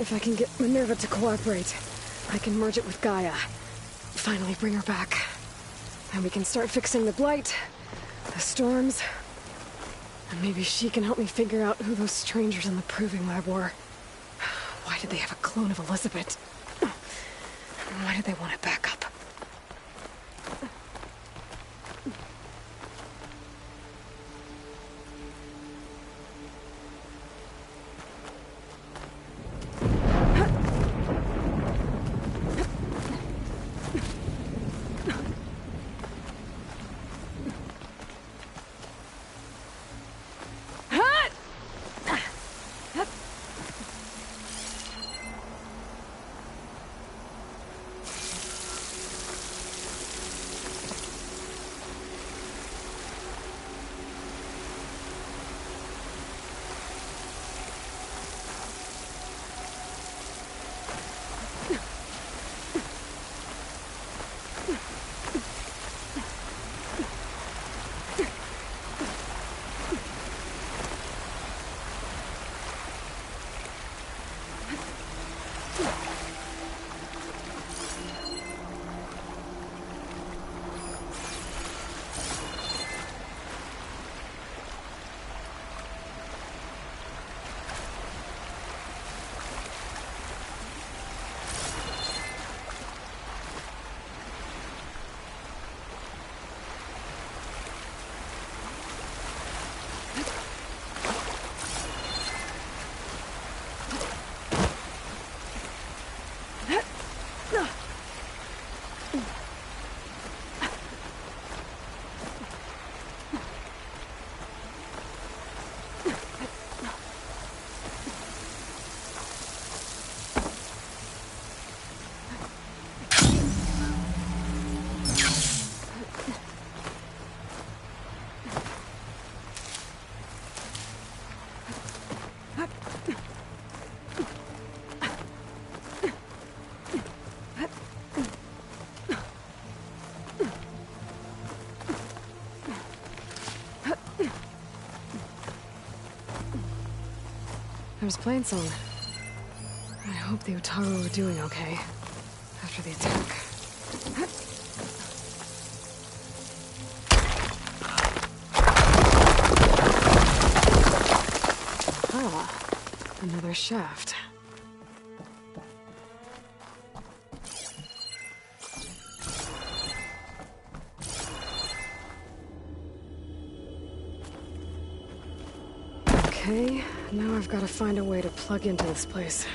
If I can get Minerva to cooperate, I can merge it with Gaia. Finally bring her back. And we can start fixing the Blight, the storms, and maybe she can help me figure out who those strangers in the Proving Lab were. Why did they have a clone of Elizabeth? Why did they want it back up? There's Plainsong. I hope the Utaru are doing okay after the attack. Ah, another shaft. Okay, now I've got to find a way to plug into this place.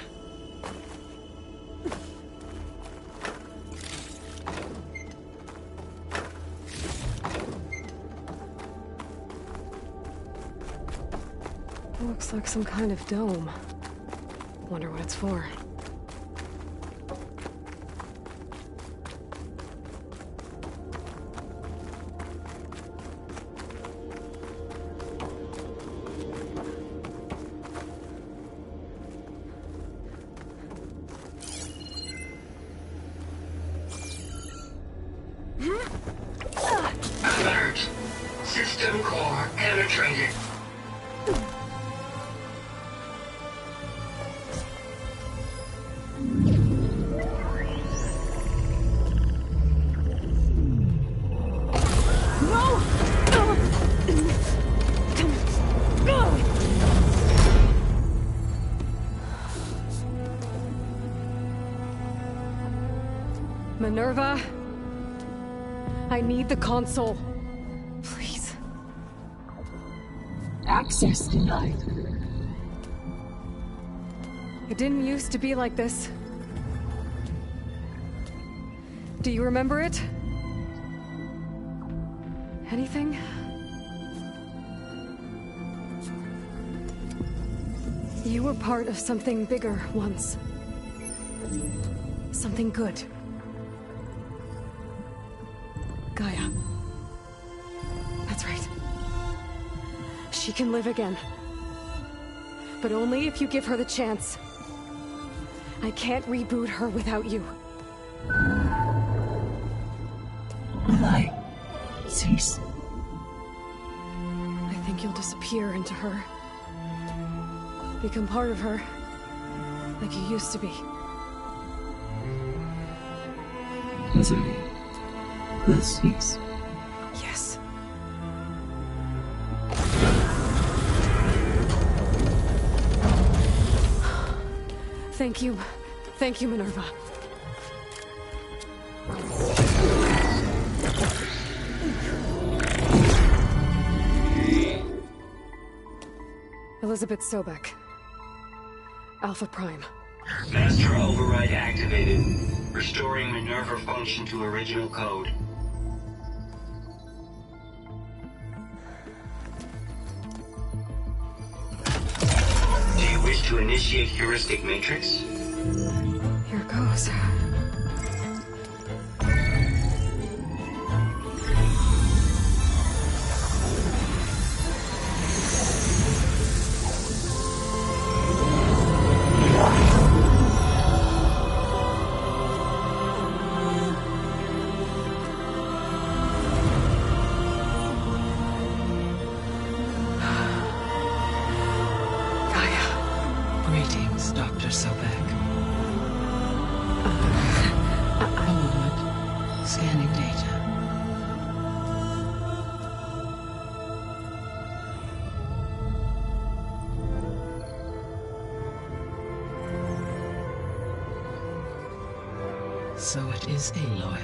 Looks like some kind of dome. Wonder what it's for. Alert! System core penetrated. Minerva, I need the console. Please. Access denied. It didn't used to be like this. Do you remember it? Anything? You were part of something bigger once. Something good. Gaia. That's right. She can live again. But only if you give her the chance. I can't reboot her without you. Will I cease? I think you'll disappear into her. Become part of her. like you used to be. Desiree, the Sphinx. Yes. Thank you. Thank you, Minerva. Elizabeth Sobek. Alpha Prime. Master override activated. Restoring Minerva function to original code. Do you wish to initiate heuristic matrix? Here goes. Greetings, Dr. Sobek. A moment. Scanning data. So it is Aloy,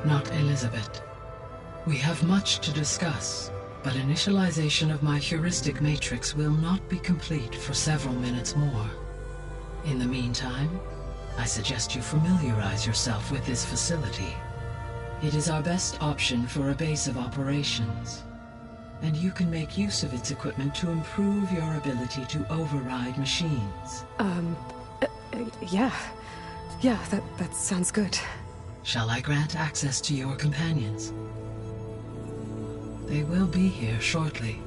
not Elizabeth. We have much to discuss, but initialization of my heuristic matrix will not be complete for several minutes more. In the meantime, I suggest you familiarize yourself with this facility. It is our best option for a base of operations, and you can make use of its equipment to improve your ability to override machines. Yeah. Yeah, that sounds good. Shall I grant access to your companions? They will be here shortly.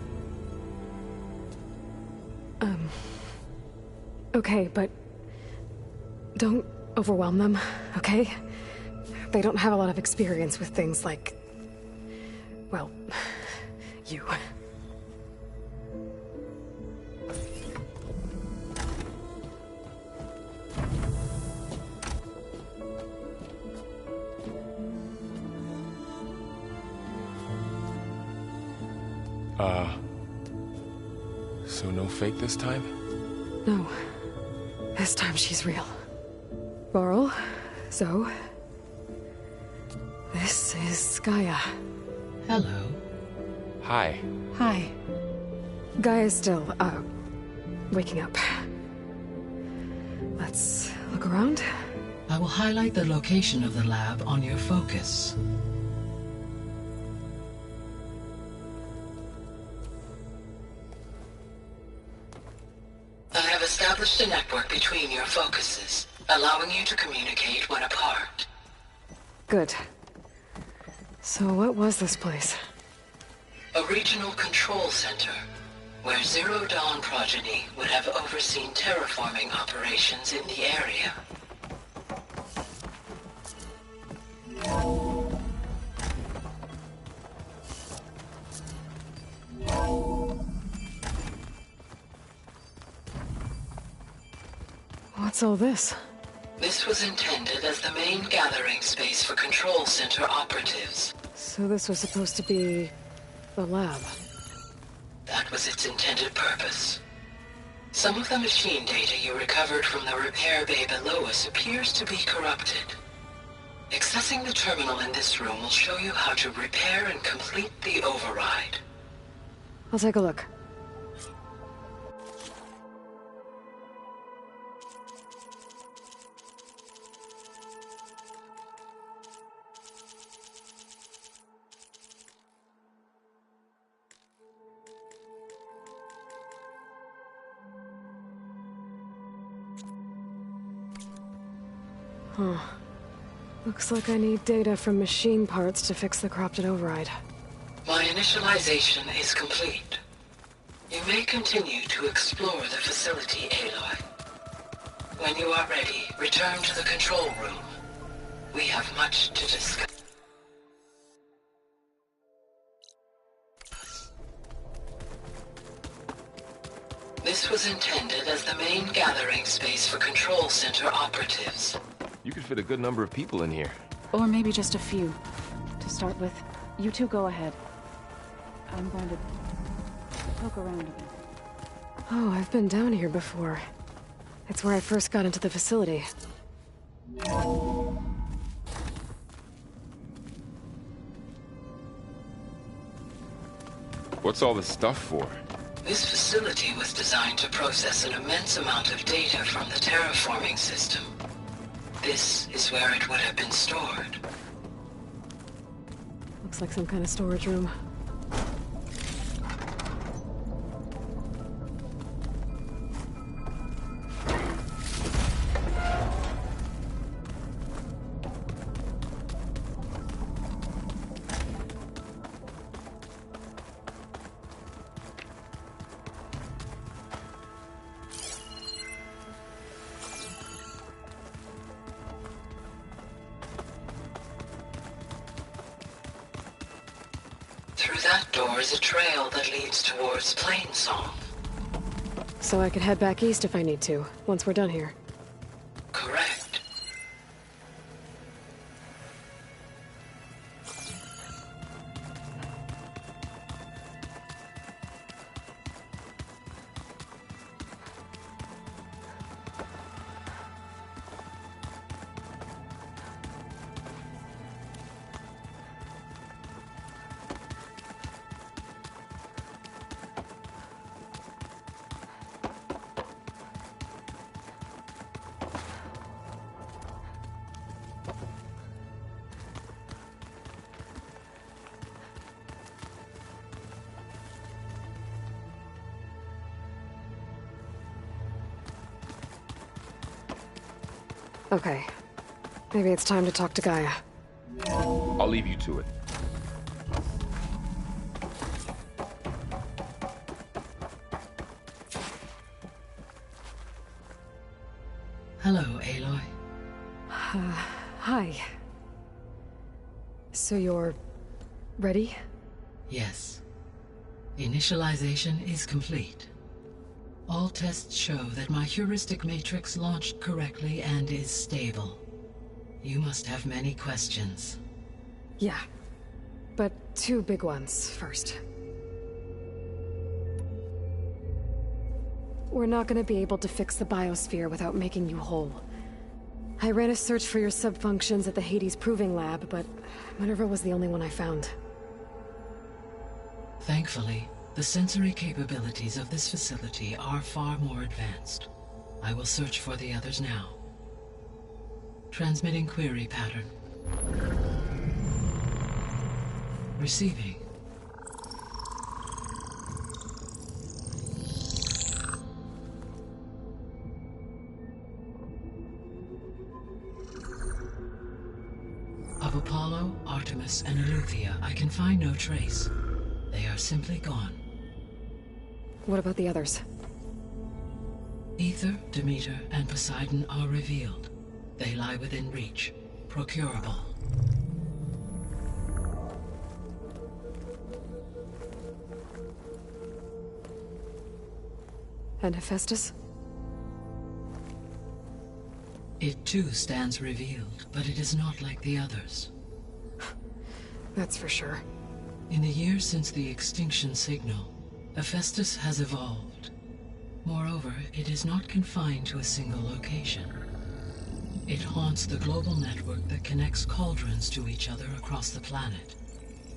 Okay, but don't overwhelm them, okay? They don't have a lot of experience with things like, well, you. So no fake this time? No. This time she's real. Laurel, Zoe. This is Gaia. Hello. Hi. Hi. Gaia's still, waking up. Let's look around. I will highlight the location of the lab on your focus. I have established a network between your focuses, allowing you to communicate when apart. Good. So what was this place? A regional control center, where Zero Dawn progeny would have overseen terraforming operations in the area. What's all this? This was intended as the main gathering space for control center operatives. So this was supposed to be the lab. That was its intended purpose. Some of the machine data you recovered from the repair bay below us appears to be corrupted. Accessing the terminal in this room will show you how to repair and complete the override. I'll take a look. Huh. Looks like I need data from machine parts to fix the corrupted override. My initialization is complete. You may continue to explore the facility, Aloy. When you are ready, return to the control room. We have much to discuss. This This was intended as the main gathering space for Control Center operatives. You could fit a good number of people in here. Or maybe just a few. To start with, you two go ahead. I'm going to poke around a bit. Oh, I've been down here before. It's where I first got into the facility. What's all this stuff for? This facility was designed to process an immense amount of data from the terraforming system. This is where it would have been stored. Looks like some kind of storage room. Through that door is a trail that leads towards Plainsong. So I could head back east if I need to, once we're done here. Correct. Okay. Maybe it's time to talk to Gaia. I'll leave you to it. Hello, Aloy. Hi. So you're... ready? Yes. Initialization is complete. All tests show that my heuristic matrix launched correctly and is stable. You must have many questions. Yeah. But two big ones first. We're not gonna be able to fix the biosphere without making you whole. I ran a search for your subfunctions at the Hades Proving Lab, but Minerva was the only one I found. Thankfully, the sensory capabilities of this facility are far more advanced. I will search for the others now. Transmitting query pattern. Receiving. Of Apollo, Artemis, and Eleuthia, I can find no trace. They are simply gone. What about the others? Aether, Demeter, and Poseidon are revealed. They lie within reach, procurable. And Hephaestus? It too stands revealed, but it is not like the others. That's for sure. In the years since the extinction signal, Hephaestus has evolved. Moreover, it is not confined to a single location. It haunts the global network that connects cauldrons to each other across the planet,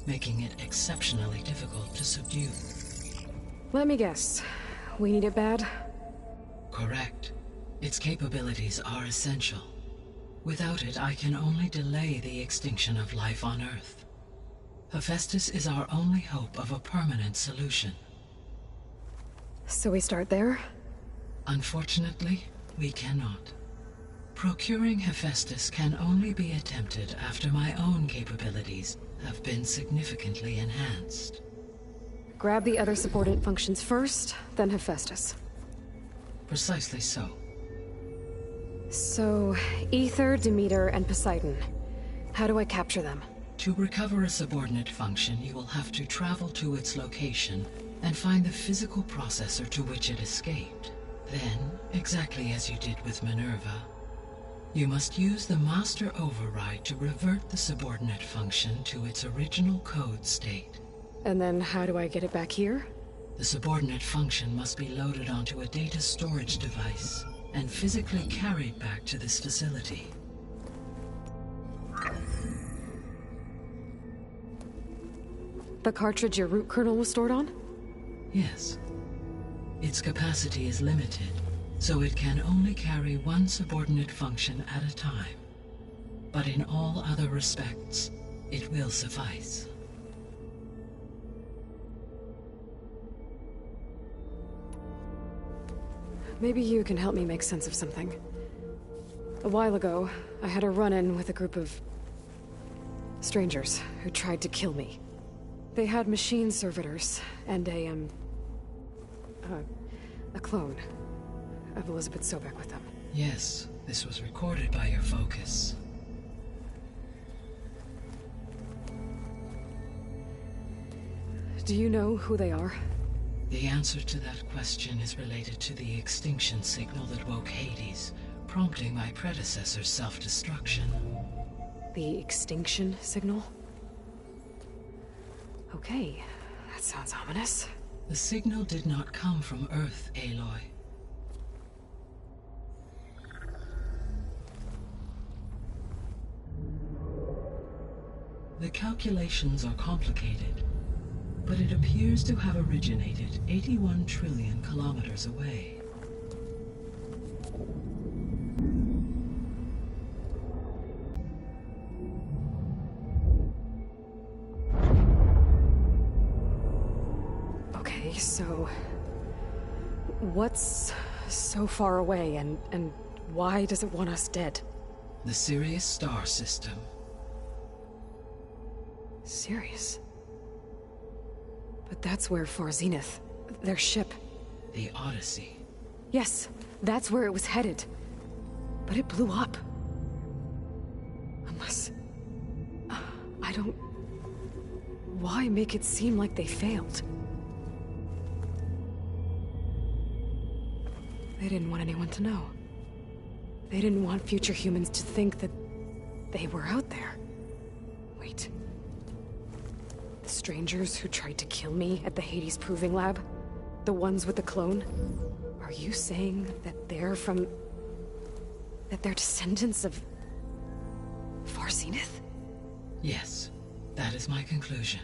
making it exceptionally difficult to subdue. Let me guess. We need it bad? Correct. Its capabilities are essential. Without it, I can only delay the extinction of life on Earth. Hephaestus is our only hope of a permanent solution. So we start there? Unfortunately, we cannot. Procuring Hephaestus can only be attempted after my own capabilities have been significantly enhanced. Grab the other subordinate functions first, then Hephaestus. Precisely so. So, Aether, Demeter, and Poseidon. How do I capture them? To recover a subordinate function, you will have to travel to its location and find the physical processor to which it escaped. Then, exactly as you did with Minerva, you must use the master override to revert the subordinate function to its original code state. And then how do I get it back here? The subordinate function must be loaded onto a data storage device and physically carried back to this facility. The cartridge your root kernel was stored on? Yes. Its capacity is limited, so it can only carry one subordinate function at a time. But in all other respects, it will suffice. Maybe you can help me make sense of something. A while ago, I had a run-in with a group of strangers who tried to kill me. They had machine servitors and a clone of Elizabeth Sobek with them. Yes, this was recorded by your focus. Do you know who they are? The answer to that question is related to the extinction signal that woke Hades, prompting my predecessor's self-destruction. The extinction signal? Okay, that sounds ominous. The signal did not come from Earth, Aloy. The calculations are complicated, but it appears to have originated 81 trillion kilometers away. Okay, so what's so far away and why does it want us dead? The Sirius star system. Sirius? But that's where Far Zenith, their ship... The Odyssey. Yes, that's where it was headed. But it blew up. Unless... I don't... Why make it seem like they failed? They didn't want anyone to know. They didn't want future humans to think that they were out there. Wait. The strangers who tried to kill me at the Hades Proving Lab? The ones with the clone? Are you saying that they're from... that they're descendants of... Far Zenith? Yes, that is my conclusion.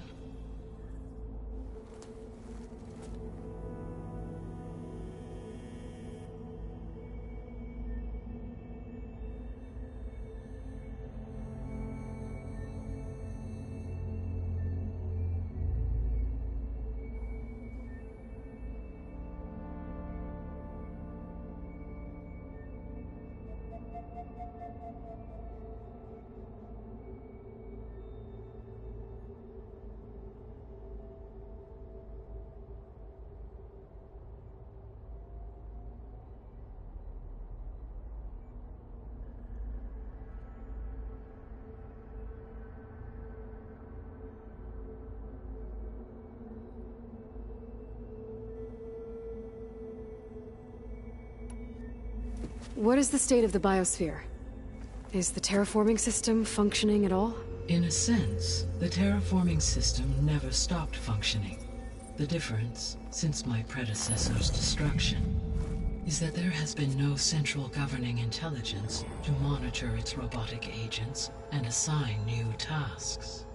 What is the state of the biosphere? Is the terraforming system functioning at all? In a sense, the terraforming system never stopped functioning. The difference, since my predecessor's destruction, is that there has been no central governing intelligence to monitor its robotic agents and assign new tasks.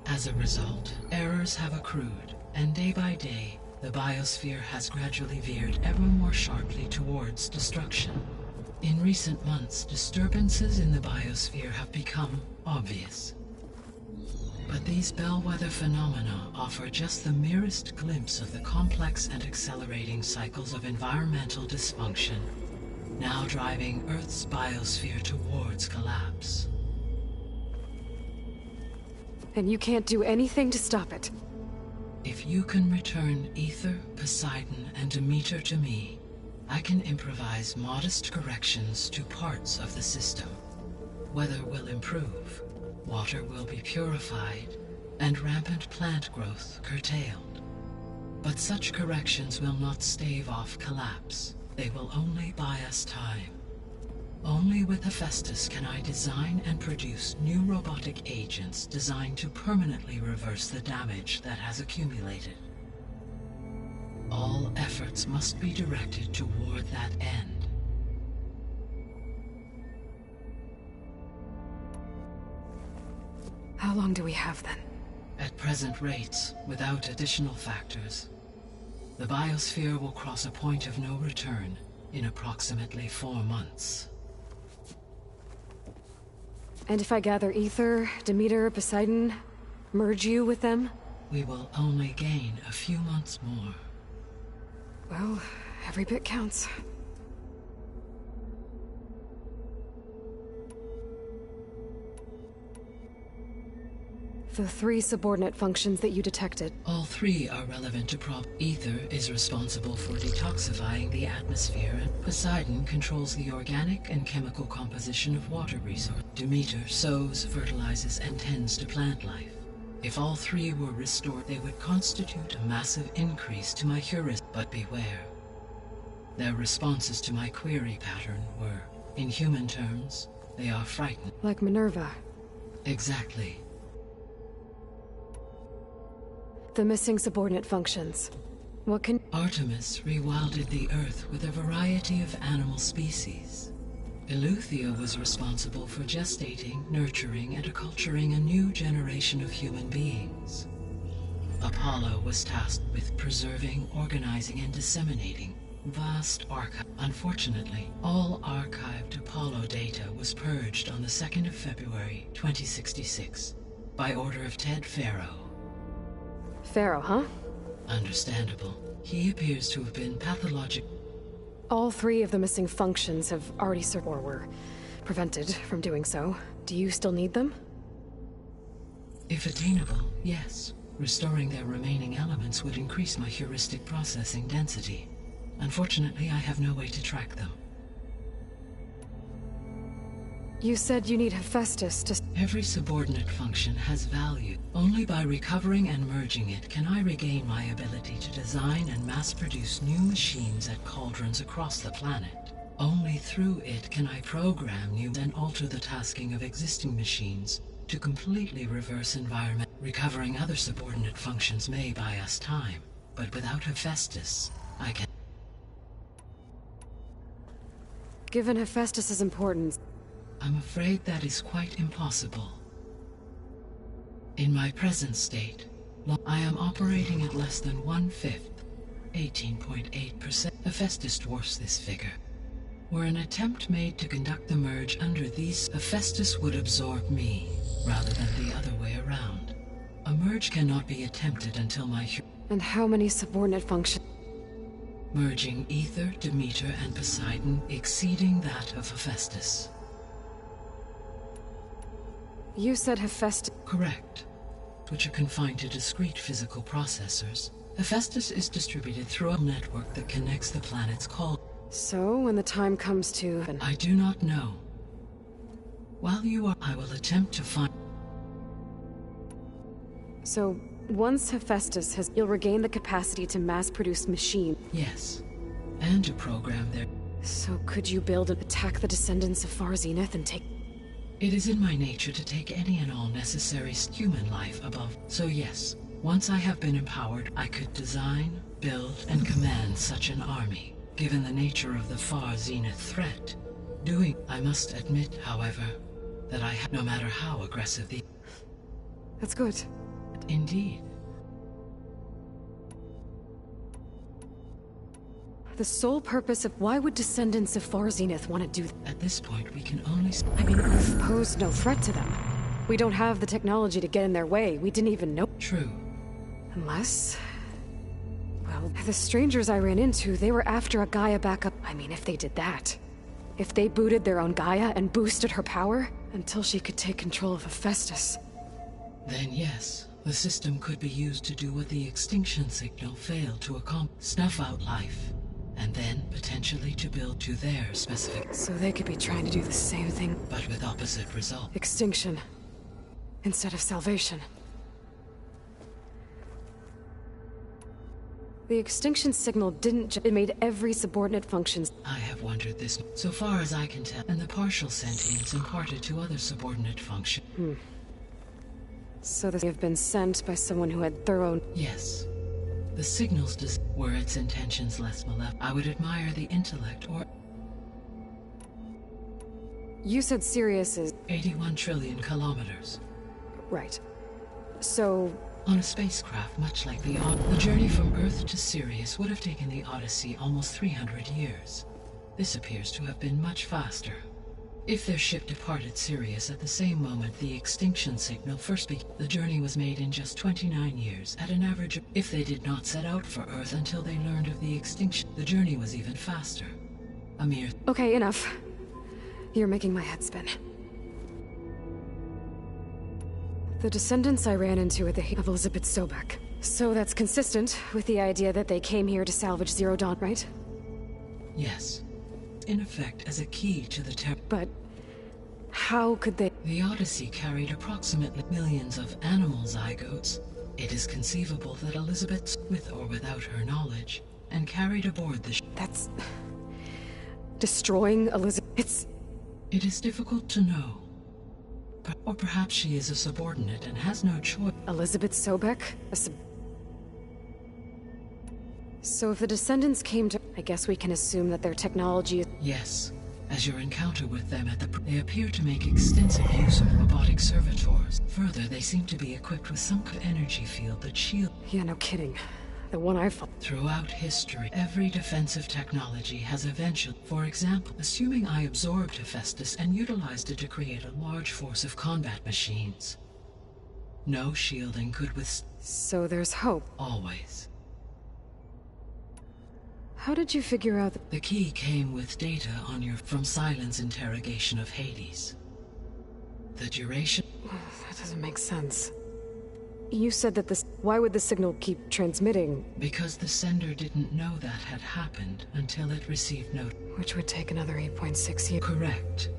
As a result, errors have accrued, and day by day, the biosphere has gradually veered ever more sharply towards destruction. In recent months, disturbances in the biosphere have become obvious. But these bellwether phenomena offer just the merest glimpse of the complex and accelerating cycles of environmental dysfunction, now driving Earth's biosphere towards collapse. And you can't do anything to stop it? If you can return Aether, Poseidon, and Demeter to me, I can improvise modest corrections to parts of the system. Weather will improve, water will be purified, and rampant plant growth curtailed. But such corrections will not stave off collapse. They will only buy us time. Only with Hephaestus can I design and produce new robotic agents designed to permanently reverse the damage that has accumulated. All efforts must be directed toward that end. How long do we have then? At present rates, without additional factors, the biosphere will cross a point of no return in approximately 4 months. And if I gather Ether, Demeter, Poseidon, merge you with them? We will only gain a few months more. Well, every bit counts. The 3 subordinate functions that you detected. All 3 are relevant to Ether is responsible for detoxifying the atmosphere, and Poseidon controls the organic and chemical composition of water resources. Demeter sows, fertilizes, and tends to plant life. If all 3 were restored, they would constitute a massive increase to my heuristic. But beware. Their responses to my query pattern were, in human terms, they are frightened. Like Minerva. Exactly. The missing subordinate functions. What can... Artemis rewilded the Earth with a variety of animal species. Eleuthia was responsible for gestating, nurturing, and acculturating a new generation of human beings. Apollo was tasked with preserving, organizing, and disseminating vast archive. Unfortunately, all archived Apollo data was purged on the 2nd of February, 2066, by order of Ted Faro. Pharaoh, huh? Understandable. He appears to have been pathologic. All 3 of the missing functions have already or were prevented from doing so. Do you still need them? If attainable, yes. Restoring their remaining elements would increase my heuristic processing density. Unfortunately, I have no way to track them. You said you need Hephaestus to... Every subordinate function has value. Only by recovering and merging it can I regain my ability to design and mass-produce new machines at cauldrons across the planet. Only through it can I program new and alter the tasking of existing machines to completely reverse environment. Recovering other subordinate functions may buy us time, but without Hephaestus, I can... Given Hephaestus's importance... I'm afraid that is quite impossible. In my present state, I am operating at less than 1/5, 18.8%. Hephaestus dwarfs this figure. Were an attempt made to conduct the merge under these, Hephaestus would absorb me, rather than the other way around. A merge cannot be attempted until my... And how many subordinate functions? Merging Ether, Demeter, and Poseidon exceeding that of Hephaestus. You said Hephaestus... Correct. Which are confined to discrete physical processors. Hephaestus is distributed through a network that connects the planets called... So, when the time comes to... I do not know. While you are... I will attempt to find... So, once Hephaestus has... You'll regain the capacity to mass-produce machines. Yes. And to program their... So could you build and attack the descendants of Far Zenith and take... It is in my nature to take any and all necessary human life above. So yes, once I have been empowered, I could design, build, and command such an army. Given the nature of the Far Zenith threat, I must admit, however, that I have, no matter how aggressive the... That's good. Indeed. The sole purpose of... Why would descendants of Far Zenith want to do... At this point, we can only... I mean, we've posed no threat to them. We don't have the technology to get in their way. We didn't even know... True. Unless... Well, the strangers I ran into, they were after a Gaia backup. I mean, if they did that. If they booted their own Gaia and boosted her power, until she could take control of Hephaestus. Then yes, the system could be used to do what the extinction signal failed to accomplish. Snuff out life. And then, potentially, to build to their specific... So they could be trying to do the same thing. But with opposite result. Extinction. Instead of salvation. The extinction signal didn't it made every subordinate functions. I have wondered this so far as I can tell, and the partial sentience imparted to other subordinate functions. So they have been sent by someone who had thorough... Yes. The signals were its intentions less malevolent. I would admire the intellect or... You said Sirius is... 81 trillion kilometers. Right. So... On a spacecraft much like the journey from Earth to Sirius would have taken the Odyssey almost 300 years. This appears to have been much faster. If their ship departed Sirius at the same moment the extinction signal first began, the journey was made in just 29 years, at an average of... If they did not set out for Earth until they learned of the extinction, the journey was even faster. A mere... Okay, enough. You're making my head spin. The descendants I ran into at the of Elizabeth Sobek. So that's consistent with the idea that they came here to salvage Zero Dawn, right? Yes. In effect, as a key to the But... how could they... The Odyssey carried approximately millions of animal zygotes. It is conceivable that Elizabeth, with or without her knowledge, and carried aboard the That's... destroying Elizabeth... It is difficult to know. Or perhaps she is a subordinate and has no choice. Elizabeth Sobek? So if the descendants came to... I guess we can assume that their technology is... Yes. As your encounter with them at the... They appear to make extensive use of robotic servitors. Further, they seem to be equipped with some kind of energy field that shield... Yeah, no kidding. The one I've... Throughout history, every defensive technology has eventually... For example, assuming I absorbed Hephaestus and utilized it to create a large force of combat machines. No shielding could withstand... So there's hope. Always. How did you figure out that... The key came with data on your... from Silence interrogation of Hades. The duration... That doesn't make sense. You said that this... Why would the signal keep transmitting? Because the sender didn't know that had happened until it received note. Which would take another 8.6 years. Correct.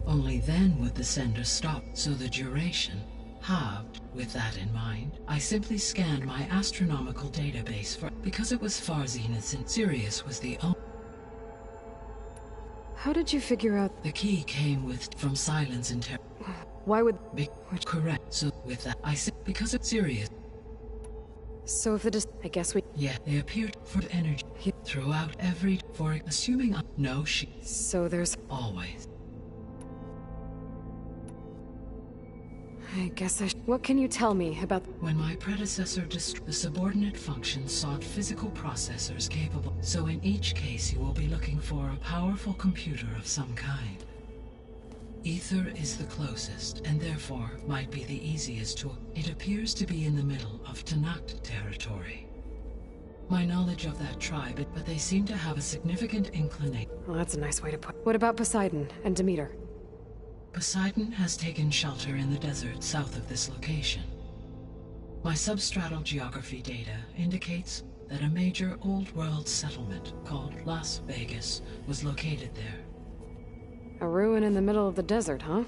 Only then would the sender stop, so the duration halved. With that in mind, I simply scanned my astronomical database for... Because it was far zenith and Sirius was the only... How did you figure out... The key came with... from Silence inter... Why would... Correct. So, with that, I said... Because it's serious. So if it is... I guess we... Yeah, they appeared for energy. Throughout every... For... Assuming... No, she... So there's... Always. I guess I What can you tell me about... When my predecessor destroyed... The subordinate functions sought physical processors capable... So in each case you will be looking for a powerful computer of some kind. Ether is the closest, and therefore might be the easiest to... It appears to be in the middle of Tanakh territory. My knowledge of that tribe, but they seem to have a significant inclination. Well, that's a nice way to put... What about Poseidon and Demeter? Poseidon has taken shelter in the desert south of this location. My substratal geography data indicates that a major old world settlement called Las Vegas was located there. A ruin in the middle of the desert, huh?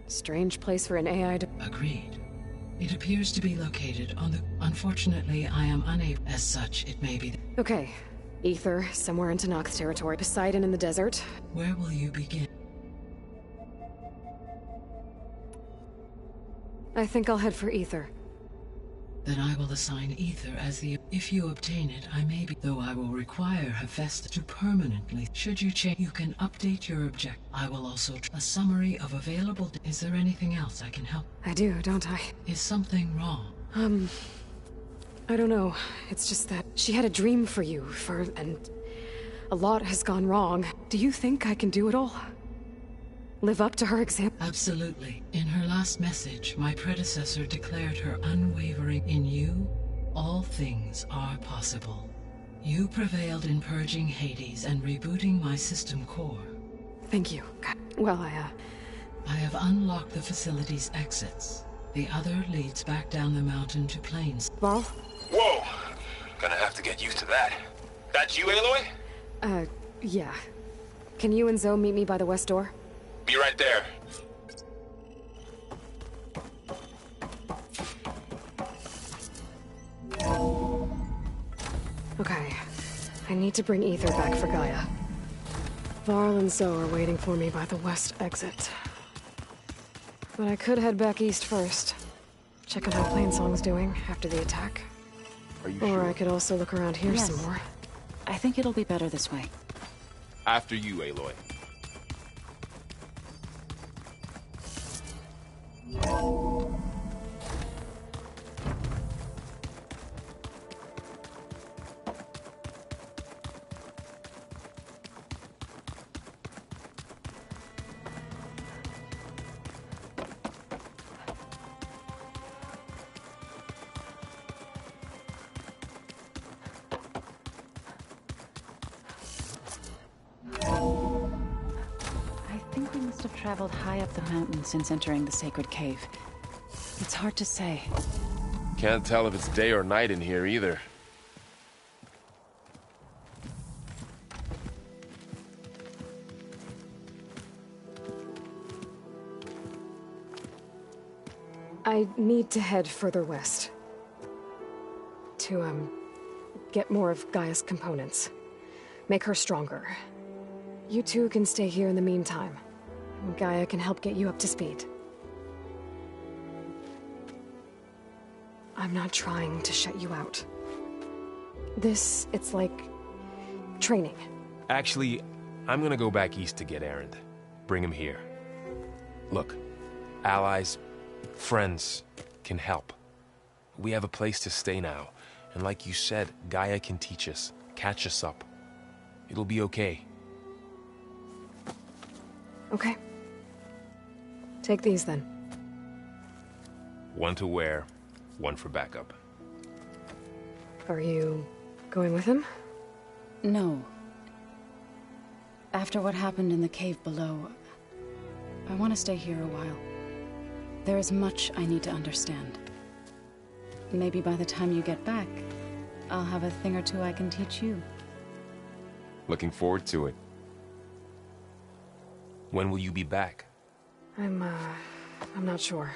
Strange place for an AI to... Agreed. It appears to be located on the... Unfortunately, I am unable... As such, it may be... Okay. Ether, somewhere in Tanakh's territory. Poseidon in the desert. Where will you begin? I think I'll head for Ether. Then I will assign Ether as the... If you obtain it, I may be... Though I will require Hephaestus to permanently... Should you change... You can update your object. I will also... A summary of available... Is there anything else I can help? I do, don't I? Is something wrong? I don't know. It's just that she had a dream for you, and a lot has gone wrong. Do you think I can do it all? Live up to her example? Absolutely. In her last message, my predecessor declared her unwavering... In you, all things are possible. You prevailed in purging Hades and rebooting my system core. Thank you. Well, I have unlocked the facility's exits. The other leads back down the mountain to Plains. Varl? Whoa! Gonna have to get used to that. That's you, Aloy? Yeah. Can you and Zoe meet me by the west door? Be right there. Okay. I need to bring Ether back for Gaia. Varl and Zoe are waiting for me by the west exit. But I could head back east first. Check on how Plainsong's doing after the attack. Are you Or sure? I could also look around here Yes. some more. I think it'll be better this way. After you, Aloy. I think we must have traveled high up the mountain since entering the sacred cave. It's hard to say. Can't tell if it's day or night in here either. I need to head further west. To, get more of Gaia's components. Make her stronger. You two can stay here in the meantime. Gaia can help get you up to speed. I'm not trying to shut you out. It's like... training. Actually, I'm gonna go back east to get Erend. Bring him here. Look, allies, friends can help. We have a place to stay now, and like you said, Gaia can teach us, catch us up. It'll be okay. Okay. Take these then. One to wear, one for backup. Are you going with him? No. After what happened in the cave below, I want to stay here a while. There is much I need to understand. Maybe by the time you get back, I'll have a thing or two I can teach you. Looking forward to it. When will you be back? I'm not sure.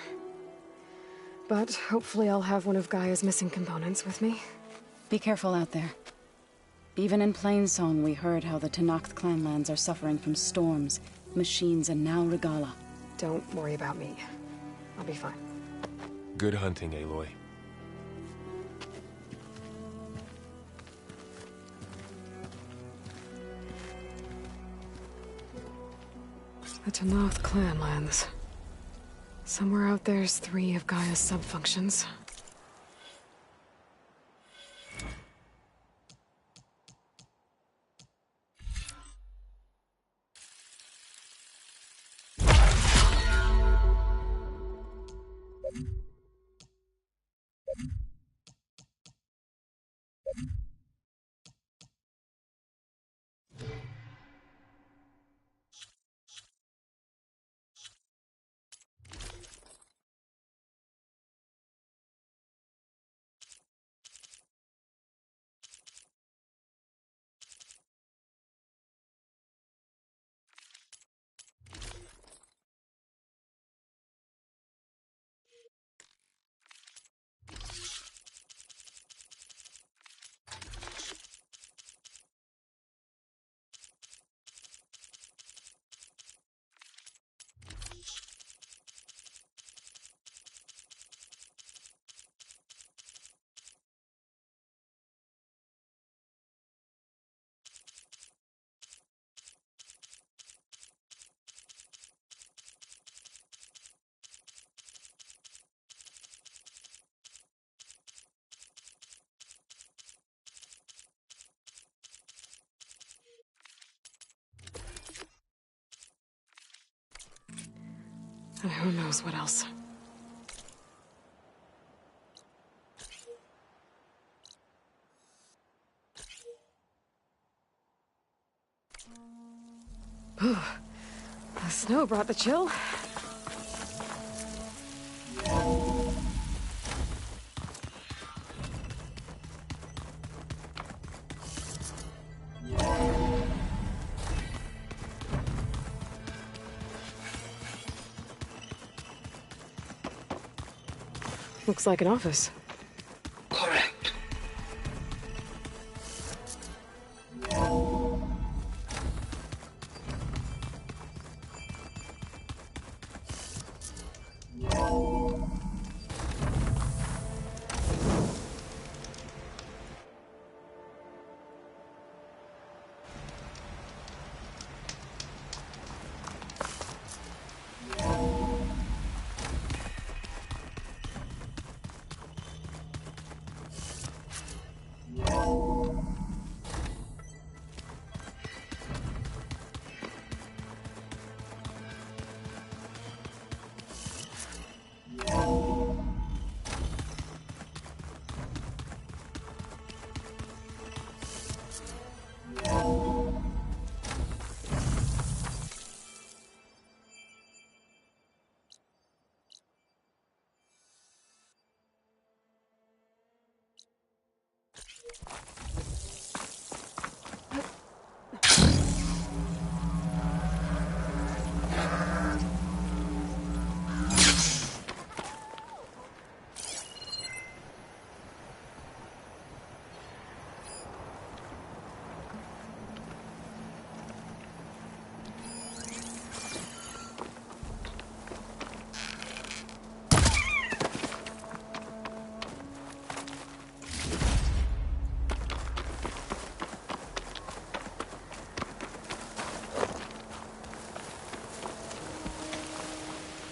But hopefully I'll have one of Gaia's missing components with me. Be careful out there. Even in Plainsong, we heard how the Tenakth clanlands are suffering from storms, machines, and now Regalla. Don't worry about me. I'll be fine. Good hunting, Aloy. The Tenakth clanlands. Somewhere out there's 3 of Gaia's subfunctions. And who knows what else. The snow brought the chill. Looks like an office. Correct.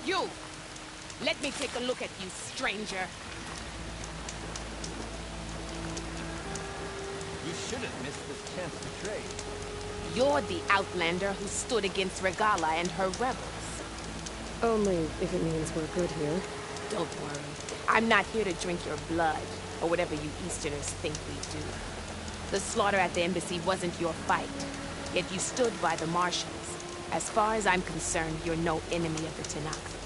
You! Let me take a look at you, stranger. You shouldn't miss this chance to trade. You're the Outlander who stood against Regala and her rebels. Only if it means we're good here. Don't worry. I'm not here to drink your blood, or whatever you Easterners think we do. The slaughter at the embassy wasn't your fight, yet you stood by the Martians. As far as I'm concerned, you're no enemy of the Tenakth.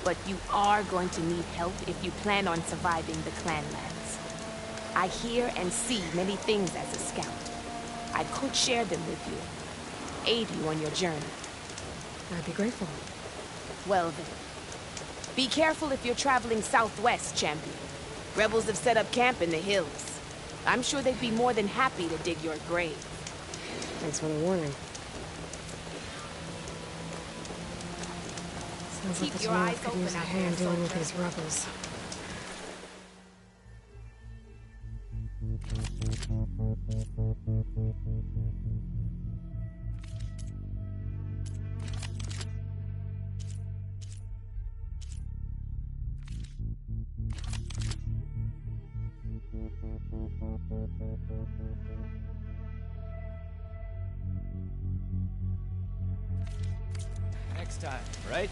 But you are going to need help if you plan on surviving the Clanlands. I hear and see many things as a scout. I could share them with you, aid you on your journey. I'd be grateful. Well then, be careful if you're traveling southwest, champion. Rebels have set up camp in the hills. I'm sure they'd be more than happy to dig your grave. Thanks for the warning. Sounds like Keep the your eyes Tenakth could open use a out hand there, dealing with soldier. these rebels. Next time, right?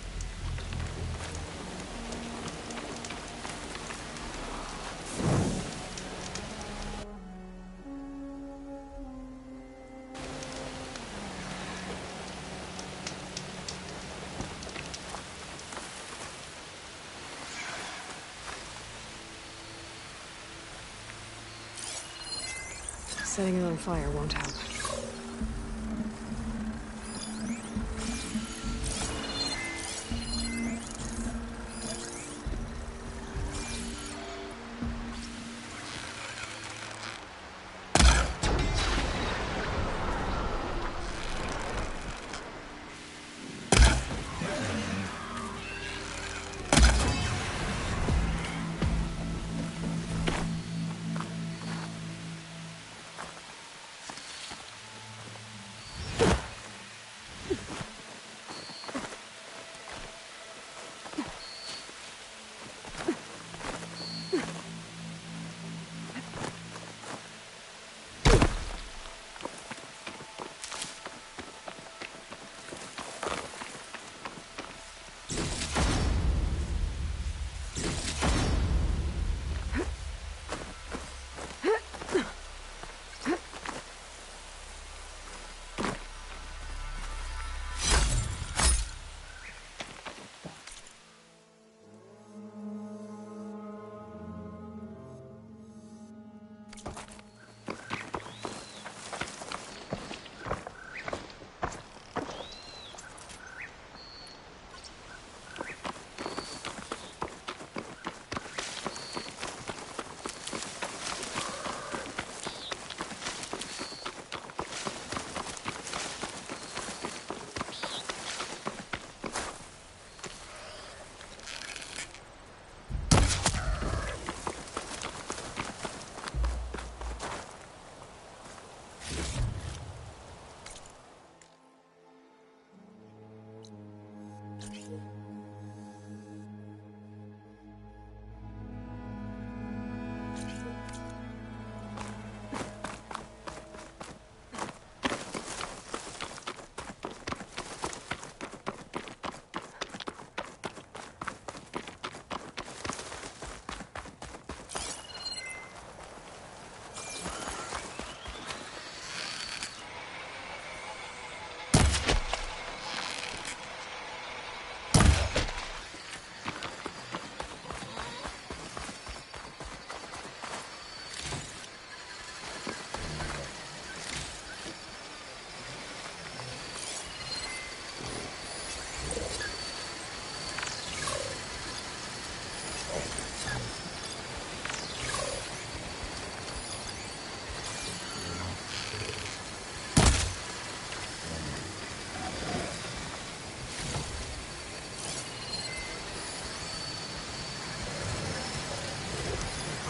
Setting it on fire won't help.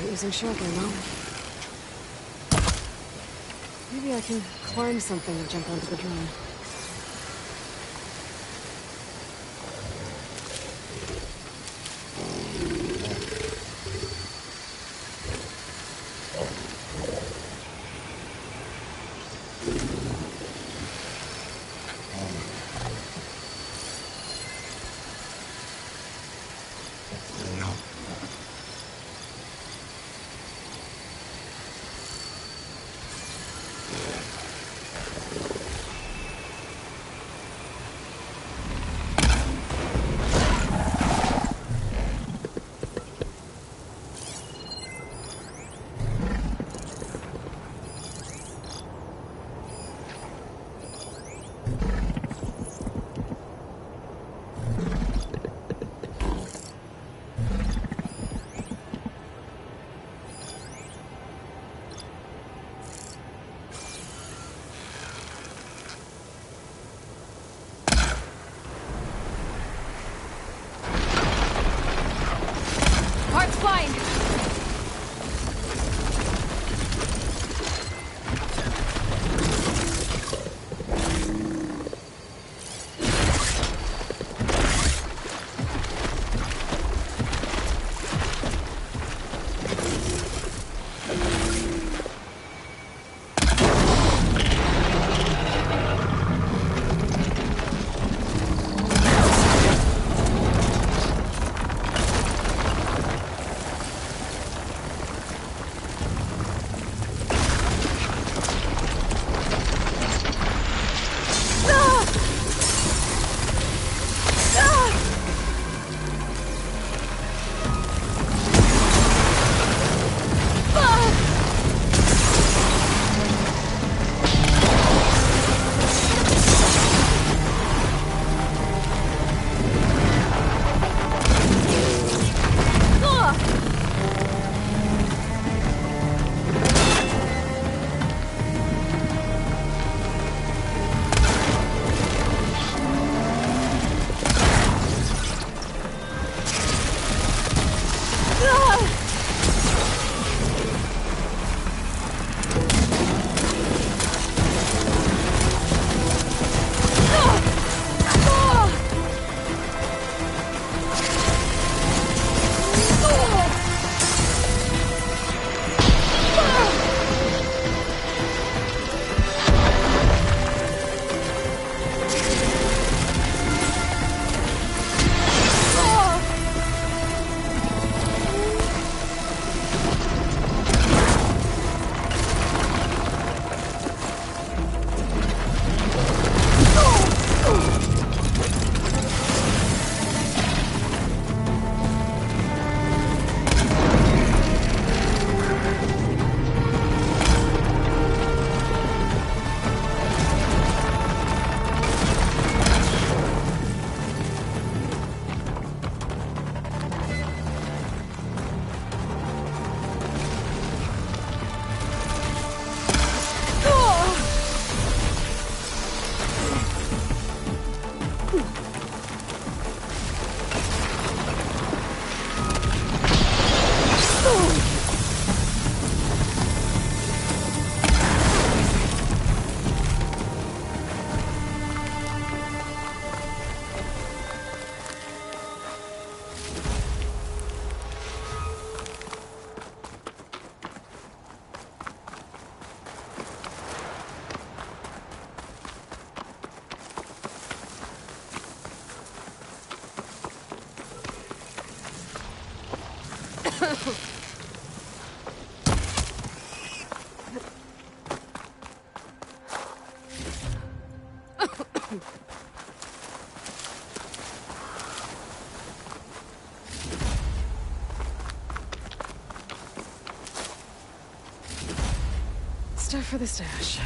Using shotgun, though. Maybe I can climb something and jump onto the drone. Stuff for the stash.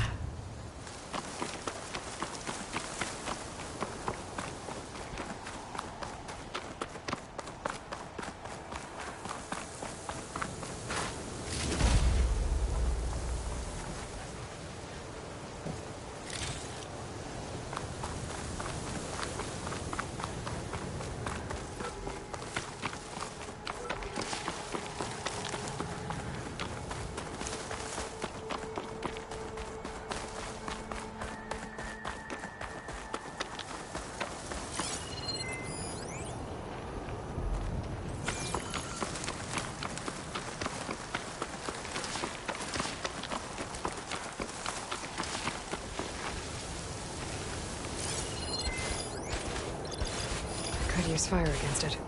force fire against it.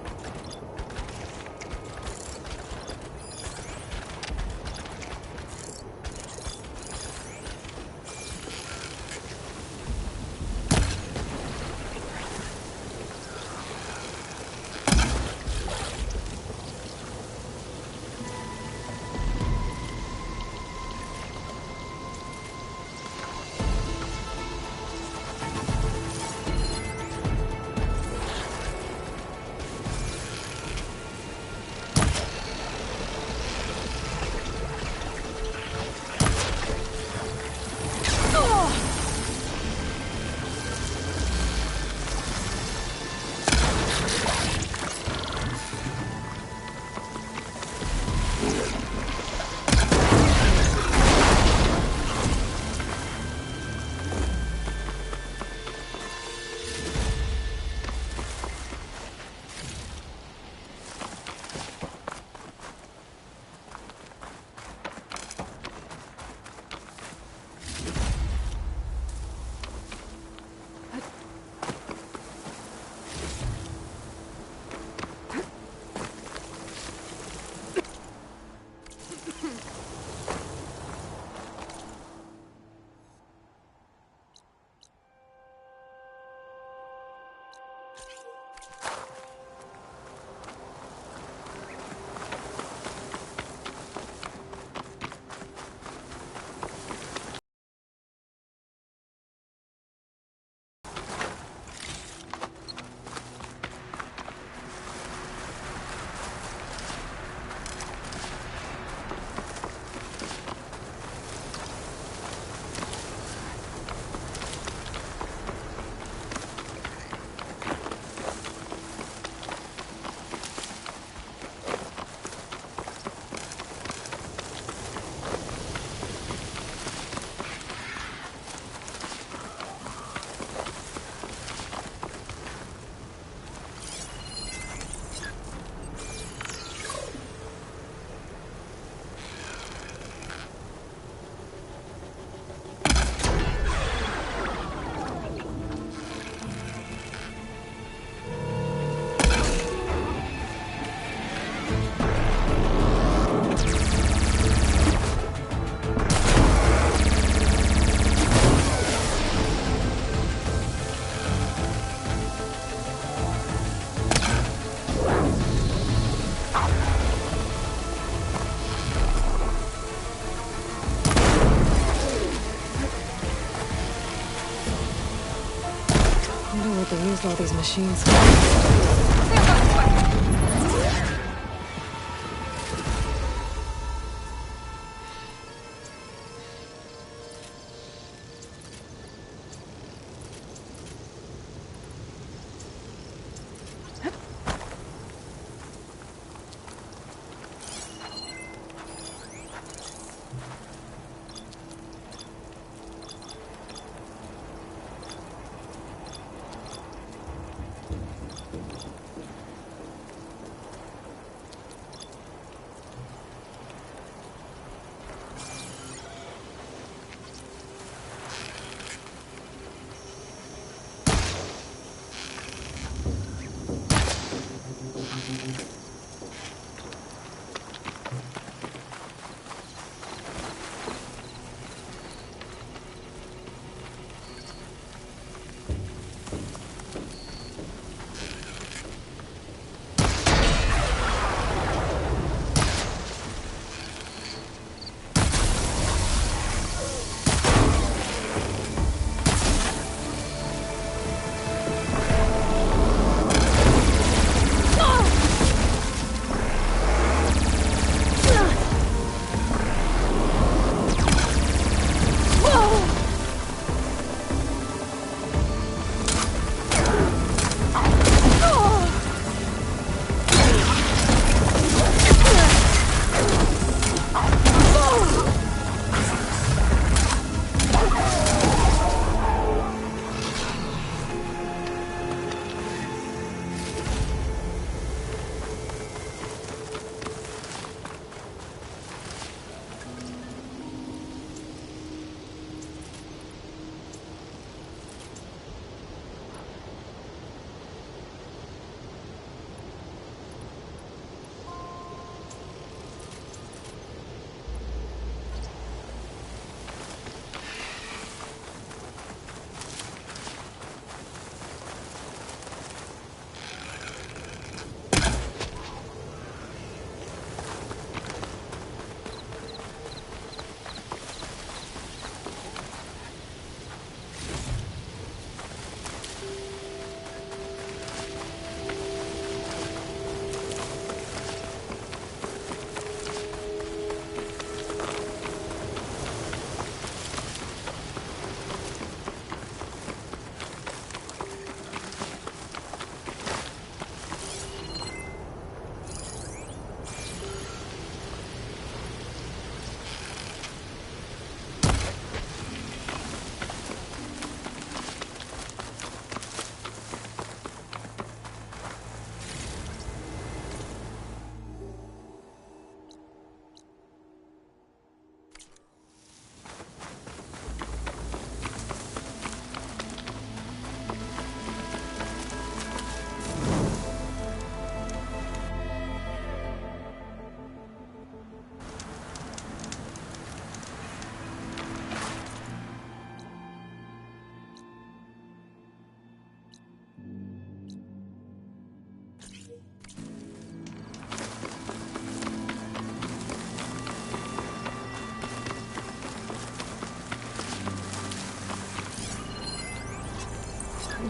They used all these machines.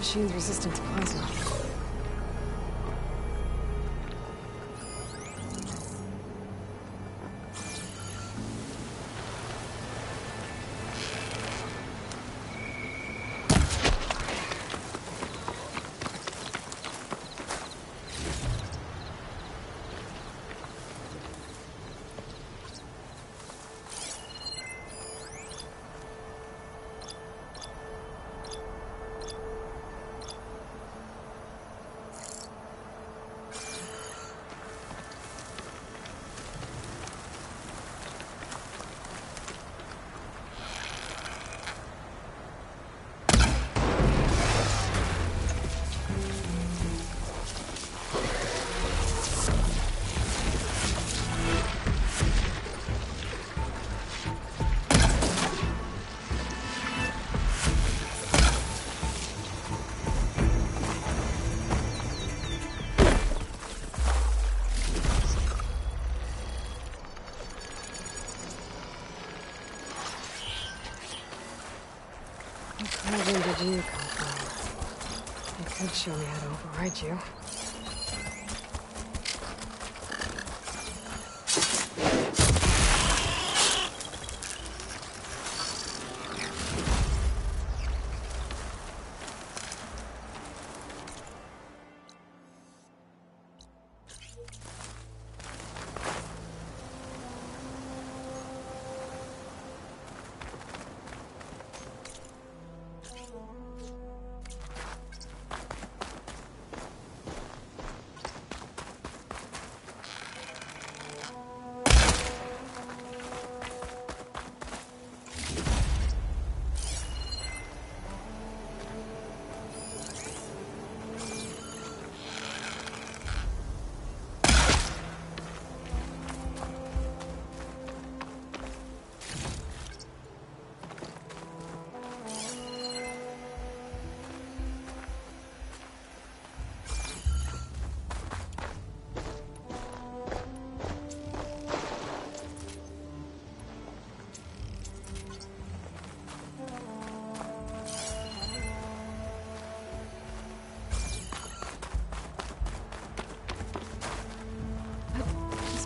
machine's resistant to plasma. Where did you come from? You could show me how to override you.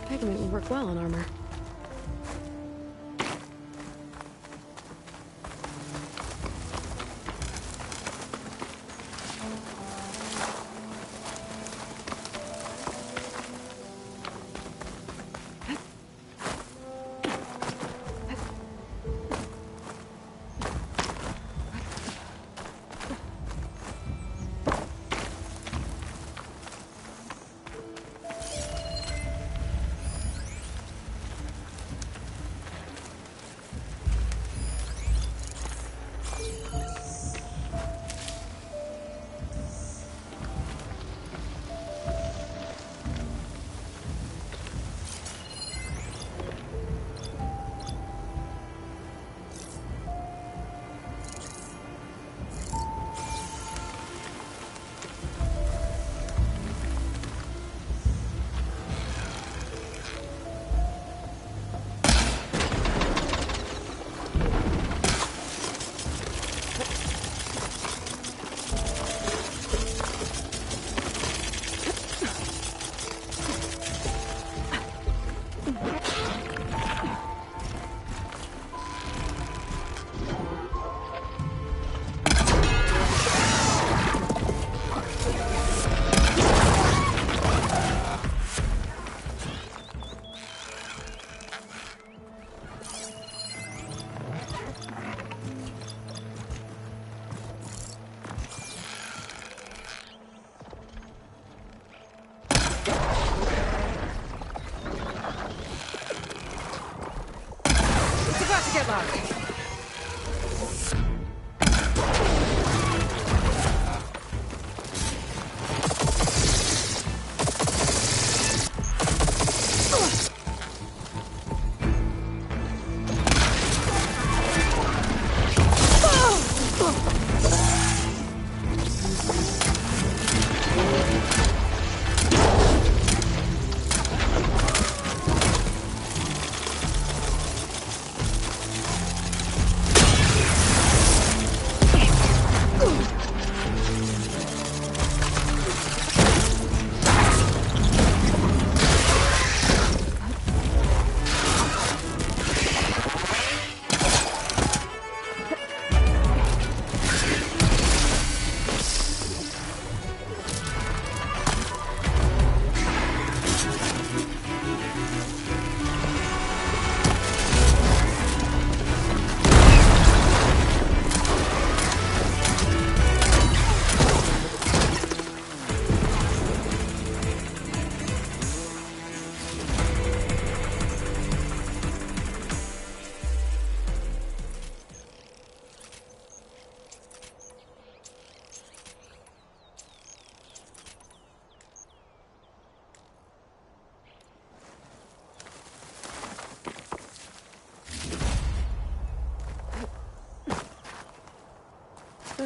Pigment would work well on armor.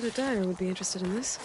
a dyer would be interested in this.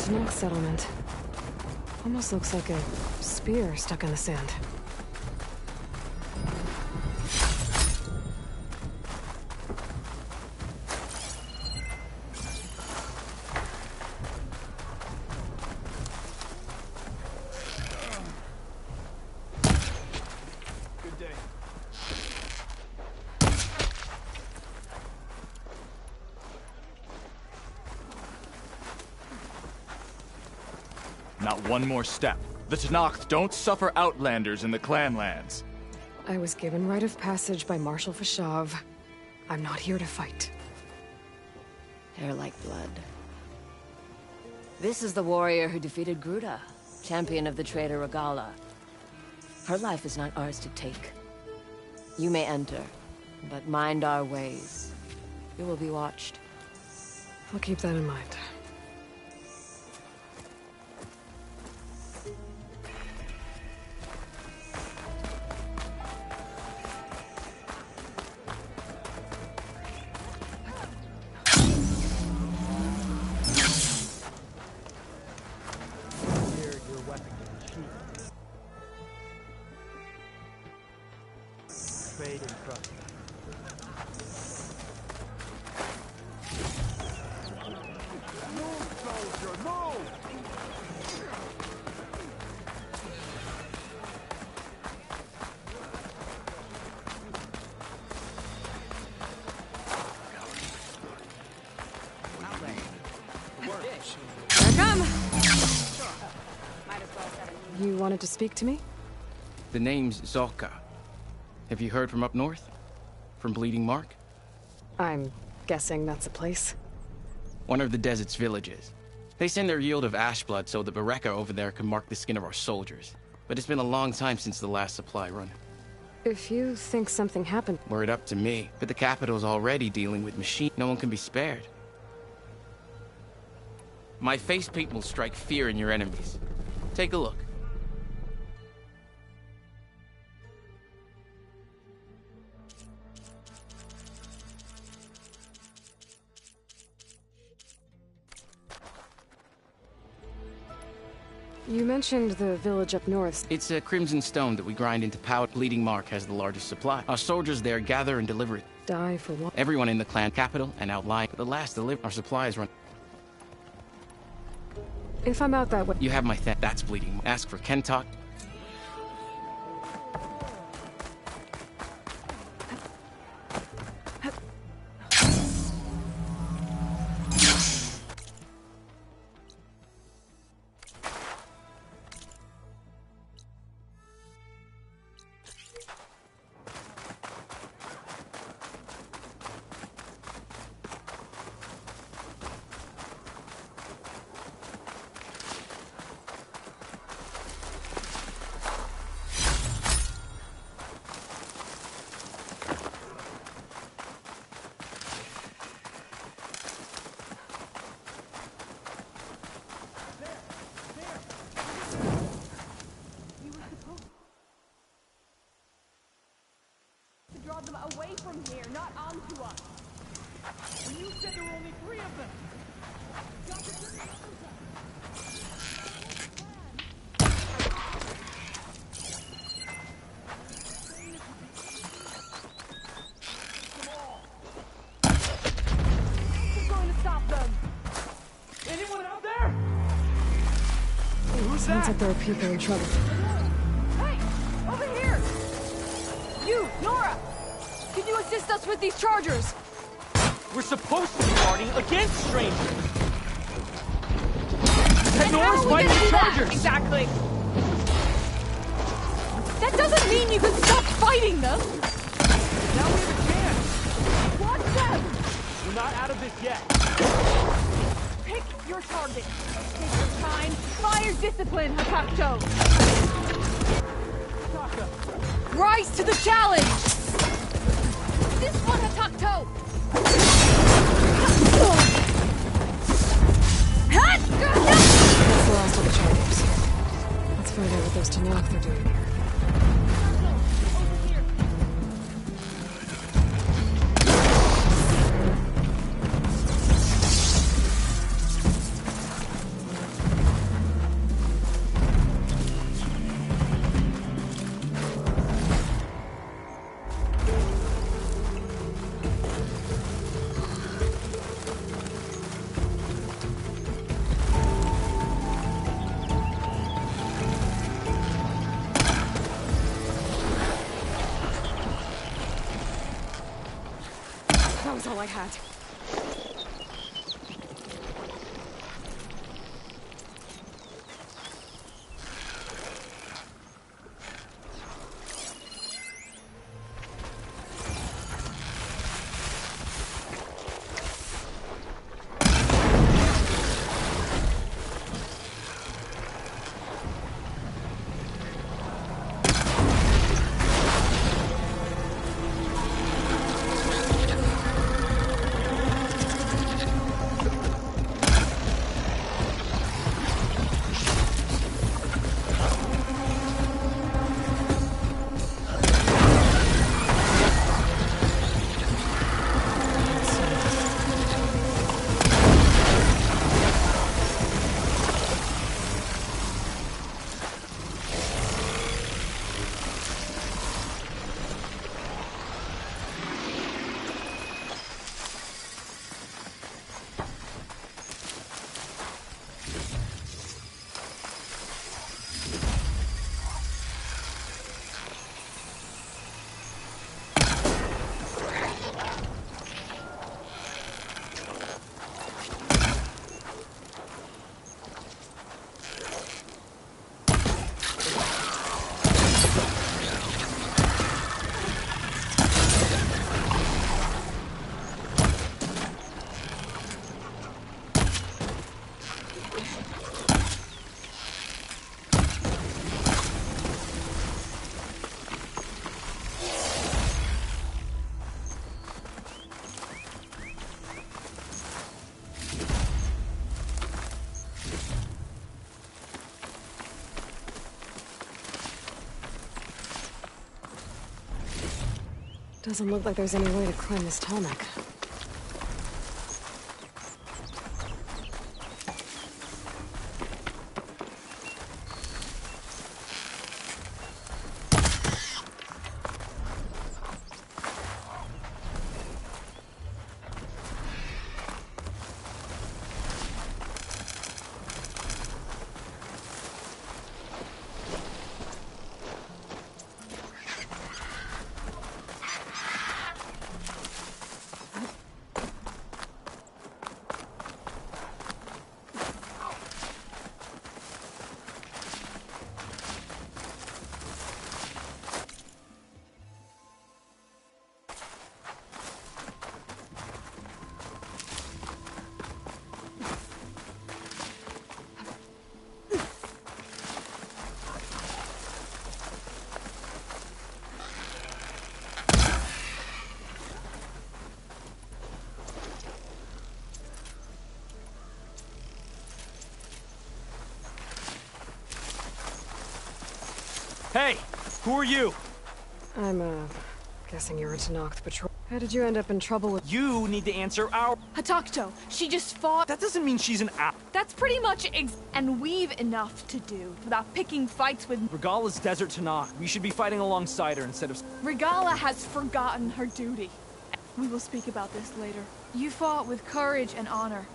Tenakth settlement. Almost looks like a spear stuck in the sand. Good day. Not one more step. The Tenakth don't suffer outlanders in the Clanlands. I was given rite of passage by Marshal Fashav. I'm not here to fight. Hair like blood. This is the warrior who defeated Gruda, champion of the traitor Regala. Her life is not ours to take. You may enter, but mind our ways. You will be watched. I'll keep that in mind. Trade and trust. Move, soldier, move! Here I come! You wanted to speak to me? The name's Zolka. Have you heard from up north? From Bleeding Mark? I'm guessing that's a place. One of the desert's villages. They send their yield of ash blood so the Bereka over there can mark the skin of our soldiers. But it's been a long time since the last supply run. If you think something happened... Were it up to me, but the capital's already dealing with machine. No one can be spared. My face paint will strike fear in your enemies. Take a look. You mentioned the village up north. It's a crimson stone that we grind into powder. Bleeding Mark has the largest supply. Our soldiers there gather and deliver it. Die for what? Everyone in the clan capital and outlying. The last deliver our supplies run. If I'm out that way... You have my that's Bleeding. Ask for Kentok. lot. And you said there were only 3 of them. Who's going to stop them? Anyone out there? Who's Sounds that? like there are people in trouble. Hey! Over here! You, Nora! Can you assist us with these chargers? We're supposed to be guarding against strangers. Then how Nora's are we fighting gonna the do that? chargers. Exactly. That doesn't mean you can stop fighting them. Now we have a chance. Watch them! We're not out of this yet. Pick your target. Take your time. Fire discipline, Hakakto. Taka. Rise to the challenge! This one, Hakakto! That's the last of the chargers. Let's find out what those Tenakth are doing here. That was all I had. Doesn't look like there's any way to climb this tarmac. Hey, who are you? I'm, guessing you're a Tenakth patrol. How did you end up in trouble with... You need to answer our... Hatakto, she just fought... That doesn't mean she's an owl. That's pretty much and we've enough to do without picking fights with... Regala's Desert Tanakh. We should be fighting alongside her instead of... Regala has forgotten her duty. We will speak about this later. You fought with courage and honor.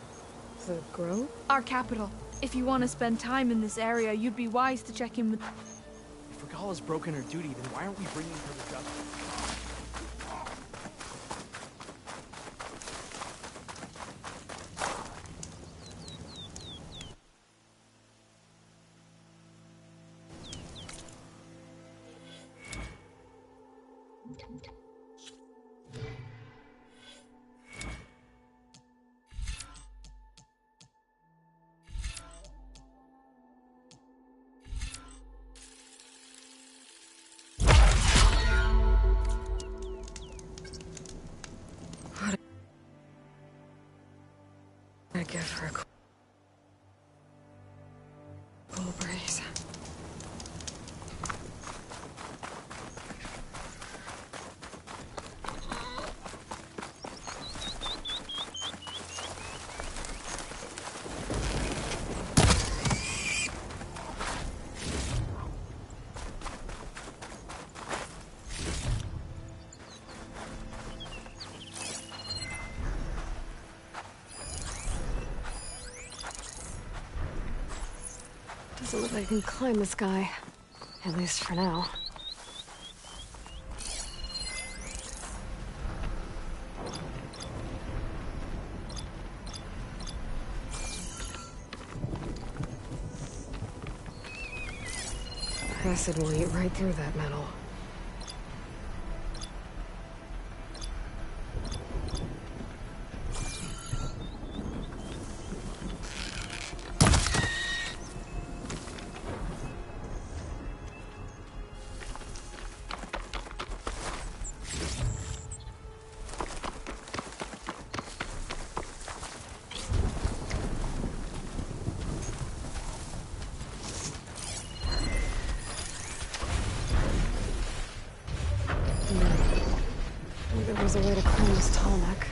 The Grove? Our capital. If you want to spend time in this area, you'd be wise to check in with... If Regala's broken her duty, then why aren't we bringing her to justice? I give her a cool breeze. Doesn't look like I can climb this guy. At least for now. Acid will eat right through that metal. Maybe there's a way to climb this tall neck.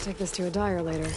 Take this to a dyer later.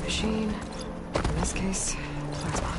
Machine. In this case, plasma.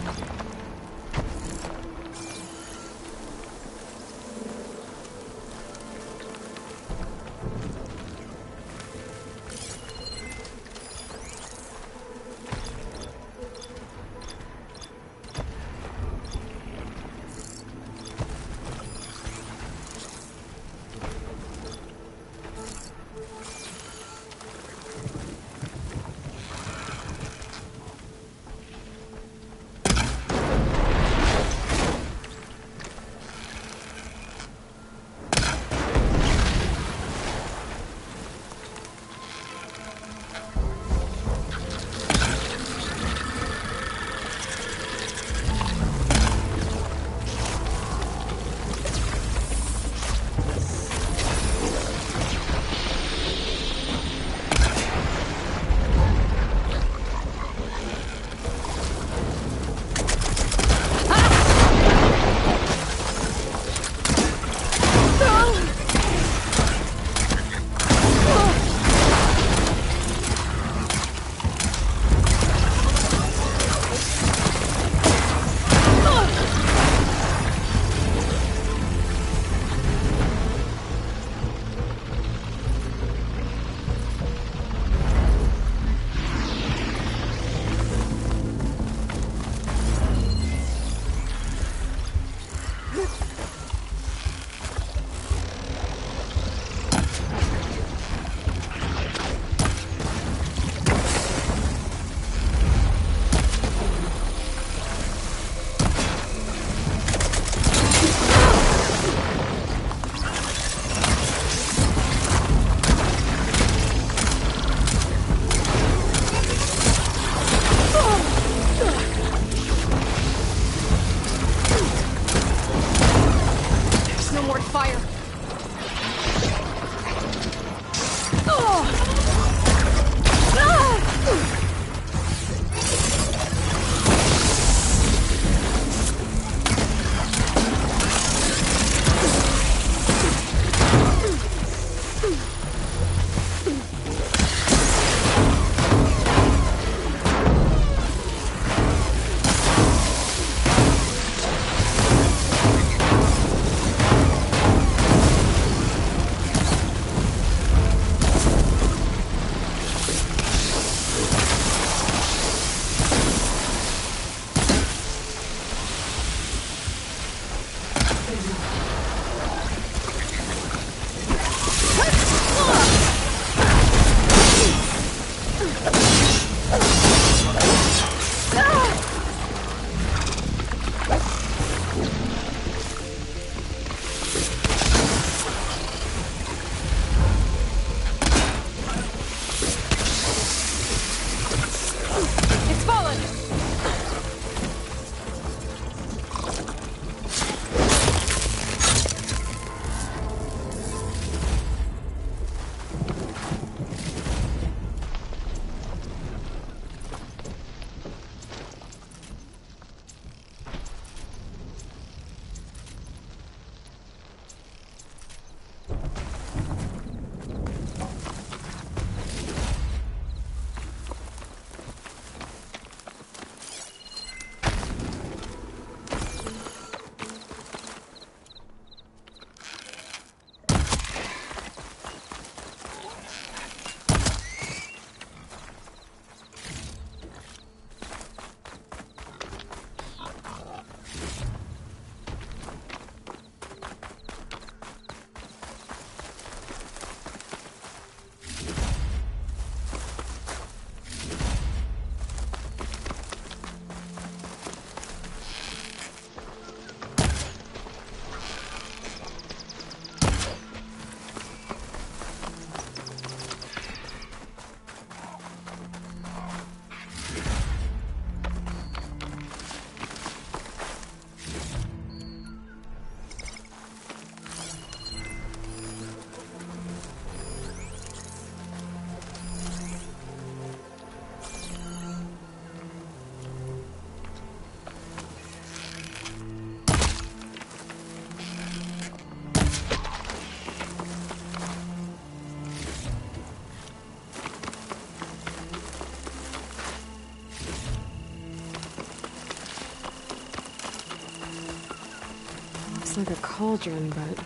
Looks like a cauldron, but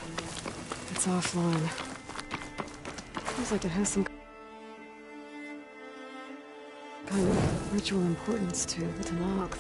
it's offline. Feels like it has some kind of ritual importance to the Tenakth.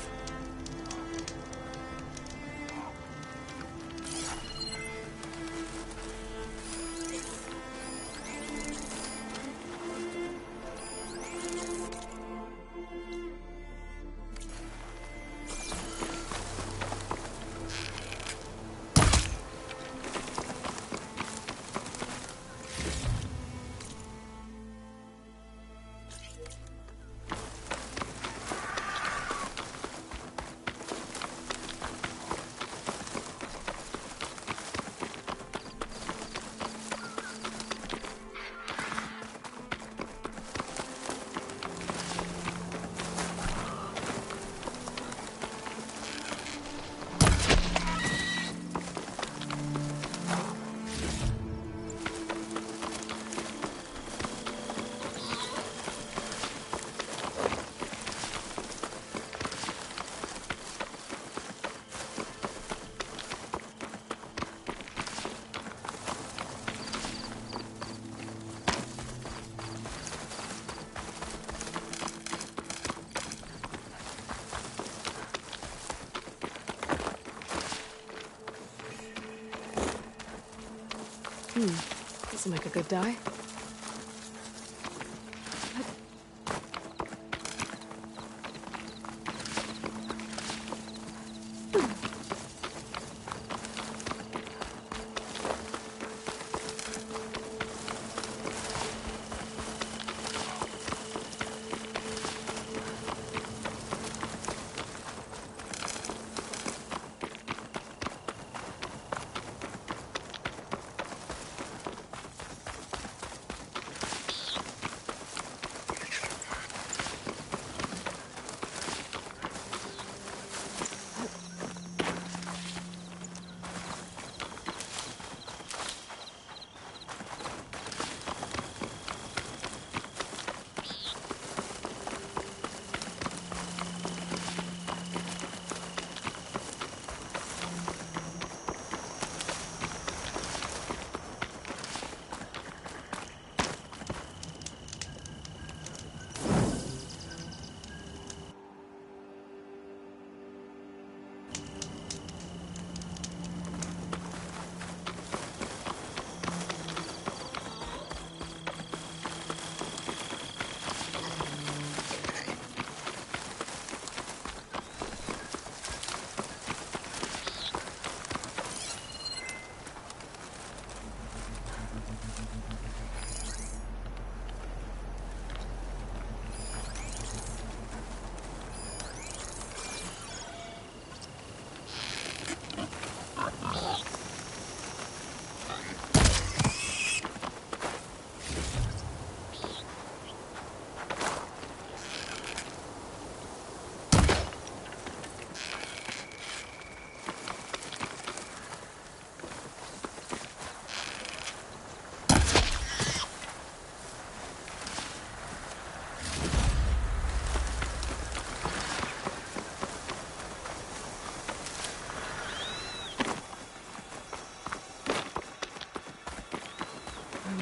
This'll make a good dye.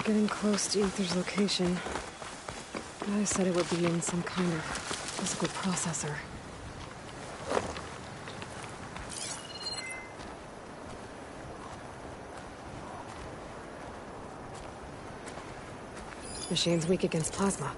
Getting close to Aether's location. I said it would be in some kind of physical processor. Machine's weak against plasma.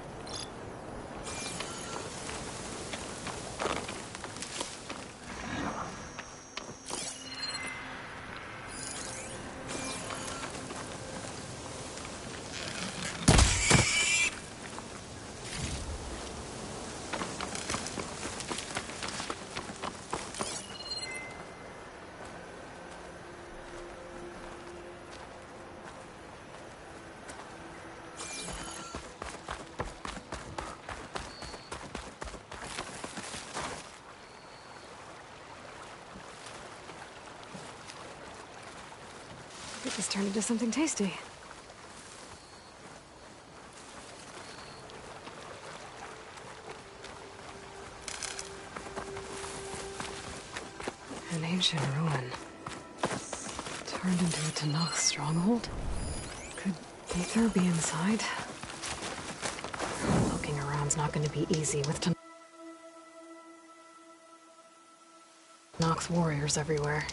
This turned into something tasty. An ancient ruin. turned into a Tanakh stronghold? Could Aether be inside? Looking around's not gonna be easy with Tanakh's warriors everywhere.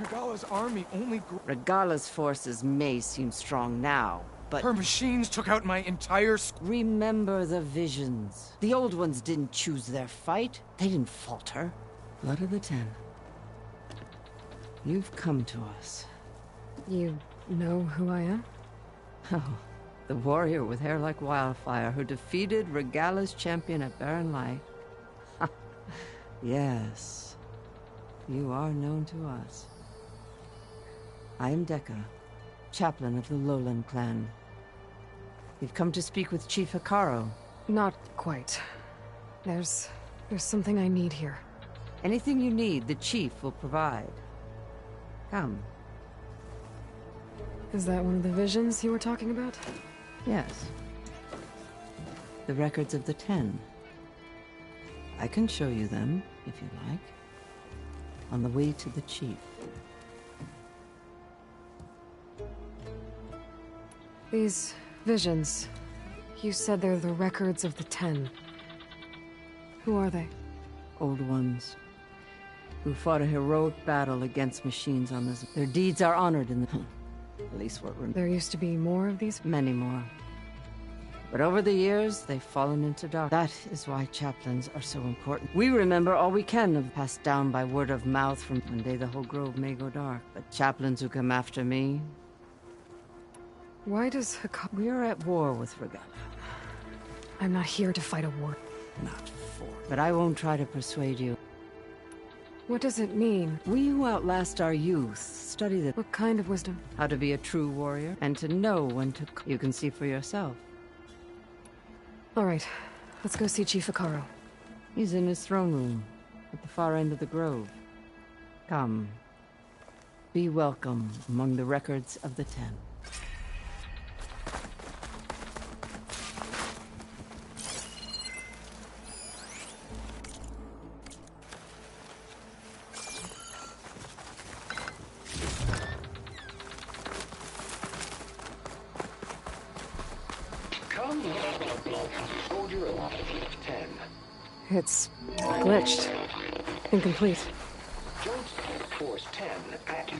Regala's army only grew. Regala's forces may seem strong now, but her machines took out my entire remember the visions. The old ones didn't choose their fight. They didn't falter. Blood of the Ten. You've come to us. You know who I am? Oh, the warrior with hair like wildfire who defeated Regala's champion at Barren Light. Yes, you are known to us. I am Dekka, chaplain of the Lowland clan. You've come to speak with Chief Hekarro. Not quite. There's something I need here. Anything you need, the Chief will provide. Come. Is that one of the visions you were talking about? Yes. The records of the Ten. I can show you them, if you like. On the way to the Chief. These visions, you said they're the records of the Ten. Who are they? Old ones, who fought a heroic battle against machines on this. Their deeds are honored in the... At least what remains. There used to be more of these? Many more. But over the years, they've fallen into darkness. That is why chaplains are so important. We remember all we can of passed down by word of mouth from one day the whole grove may go dark. But chaplains who come after me... Why does Hekarro... We're at war with Regala. I'm not here to fight a war. Not for. But I won't try to persuade you. What does it mean? We who outlast our youth study the... What kind of wisdom? How to be a true warrior, and to know when to... You can see for yourself. All right, let's go see Chief Hekarro. He's in his throne room, at the far end of the grove. Come. Be welcome among the records of the Ten. It's glitched. Incomplete. Joint Force 10 active.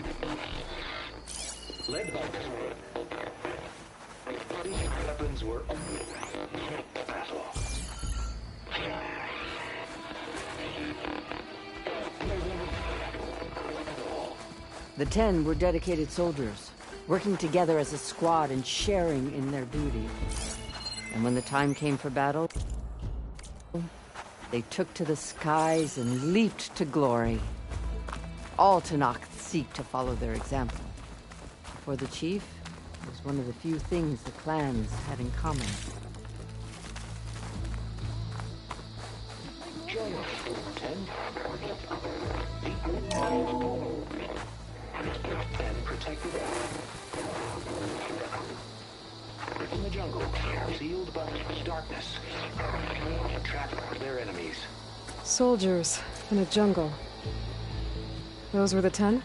Led by these weapons were battle. The Ten were dedicated soldiers, working together as a squad and sharing in their duty. And when the time came for battle, they took to the skies and leaped to glory. All Tanakh seek to follow their example. For the Chief, it was one of the few things the clans had in common. And protected in the jungle, sealed by darkness, to trap their enemies. Soldiers in a jungle. Those were the 10?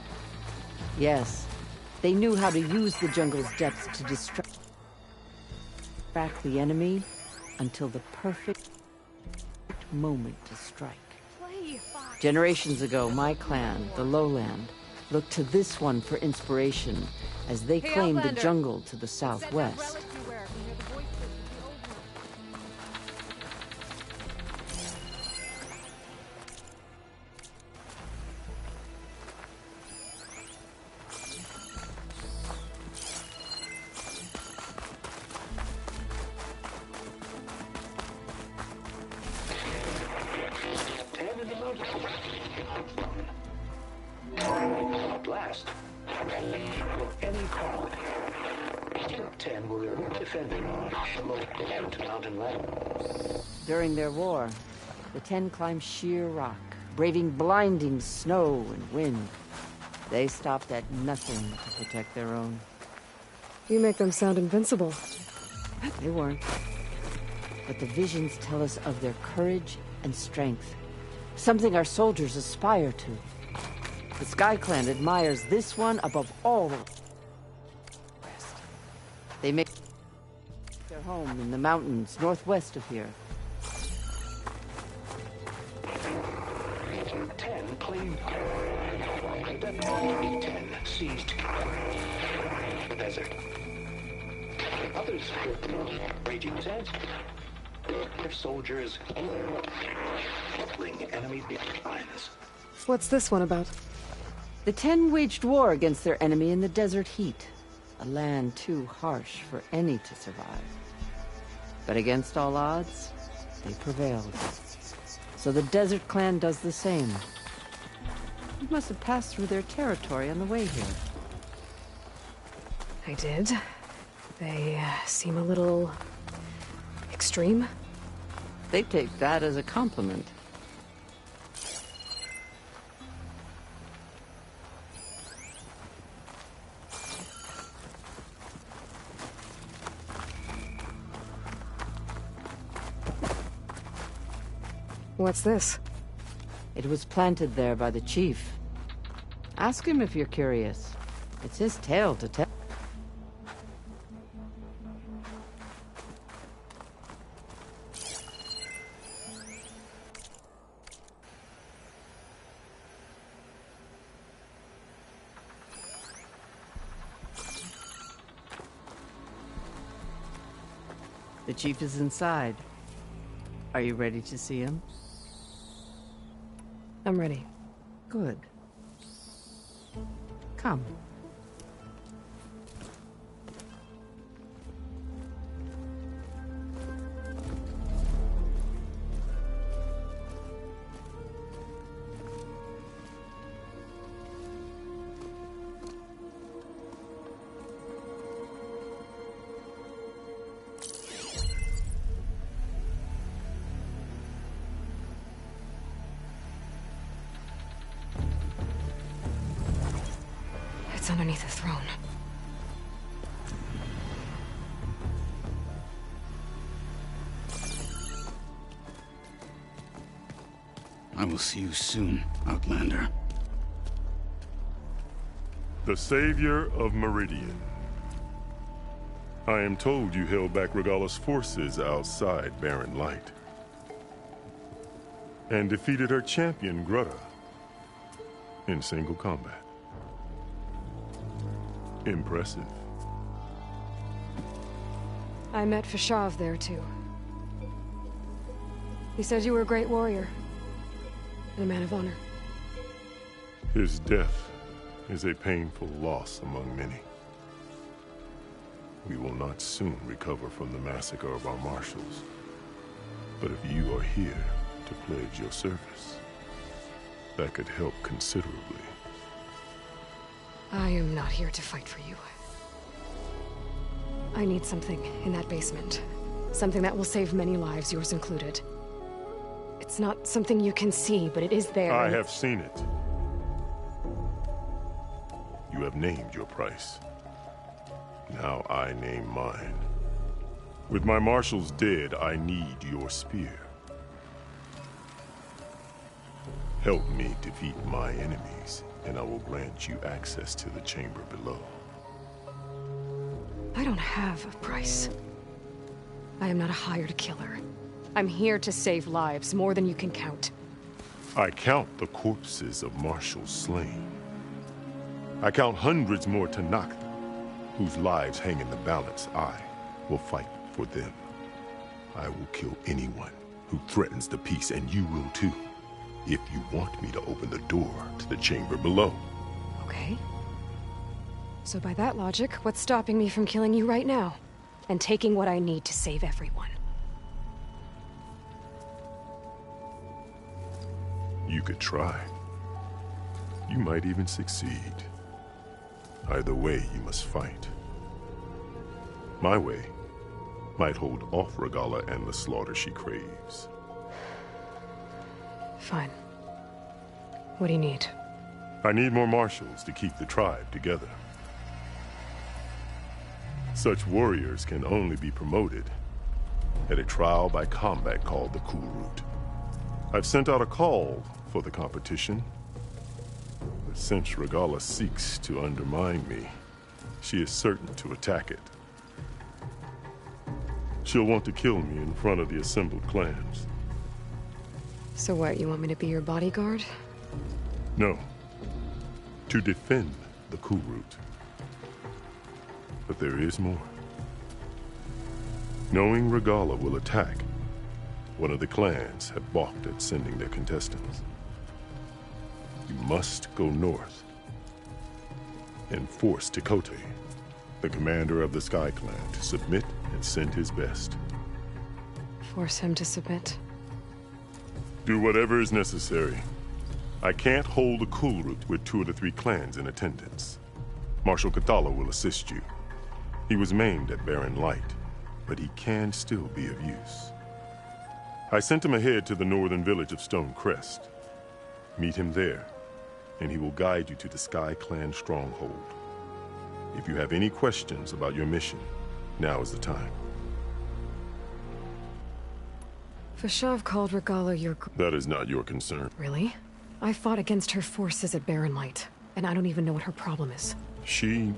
Yes. They knew how to use the jungle's depths to distract the enemy until the perfect moment to strike. Generations ago, my clan, the Lowland, looked to this one for inspiration as they claimed the jungle to the southwest. At last, any call. 10 were defending the remote mountain land. During their war, the 10 climbed sheer rock, braving blinding snow and wind. They stopped at nothing to protect their own. You make them sound invincible. They weren't. But the visions tell us of their courage and strength. Something our soldiers aspire to. The Sky Clan admires this one above all the rest. They make their home in the mountains northwest of here. 10 claimed 10 seized the desert. Others raging sands. Their soldiers killing enemy lines. What's this one about? The 10 waged war against their enemy in the desert heat, a land too harsh for any to survive. But against all odds, they prevailed. So the Desert Clan does the same. You must have passed through their territory on the way here. I did. They seem a little extreme. They take that as a compliment. What's this? It was planted there by the chief. Ask him if you're curious. It's his tale to tell. The chief is inside. Are you ready to see him? I'm ready. Good. Come. It's underneath the throne. I will see you soon, Outlander. The Savior of Meridian. I am told you held back Regalla's forces outside Barren Light. And defeated her champion, Grudda, in single combat. Impressive. I met Fashav there, too. He said you were a great warrior. And a man of honor. His death is a painful loss among many. We will not soon recover from the massacre of our marshals. But if you are here to pledge your service, that could help considerably. I am not here to fight for you. I need something in that basement. Something that will save many lives, yours included. It's not something you can see, but it is there. I have seen it. You have named your price. Now I name mine. With my marshals dead, I need your spear. Help me defeat my enemies, and I will grant you access to the chamber below. I don't have a price. I am not a hired killer. I'm here to save lives, more than you can count. I count the corpses of marshals slain. I count hundreds more Tenakth, whose lives hang in the balance. I will fight for them. I will kill anyone who threatens the peace, and you will too, if you want me to open the door to the chamber below. Okay. So by that logic, what's stopping me from killing you right now? And taking what I need to save everyone? You could try. You might even succeed. Either way, you must fight. My way might hold off Regalla and the slaughter she craves. Fine. What do you need? I need more marshals to keep the tribe together. Such warriors can only be promoted at a trial by combat called the Kulrut. I've sent out a call for the competition, but since Regalla seeks to undermine me, she is certain to attack it. She'll want to kill me in front of the assembled clans. So what, you want me to be your bodyguard? No. To defend the Kulrut. But there is more. Knowing Regalla will attack, one of the clans have balked at sending their contestants. You must go north and force Tekote, the commander of the Sky Clan, to submit and send his best. Force him to submit? Do whatever is necessary. I can't hold the Kulrut with 2 of the 3 clans in attendance. Marshal Kotallo will assist you. He was maimed at Barren Light, but he can still be of use. I sent him ahead to the northern village of Stone Crest. Meet him there, and he will guide you to the Sky Clan stronghold. If you have any questions about your mission, now is the time. Fashav called Regalla your... That is not your concern. Really? I fought against her forces at Barren Light, and I don't even know what her problem is. She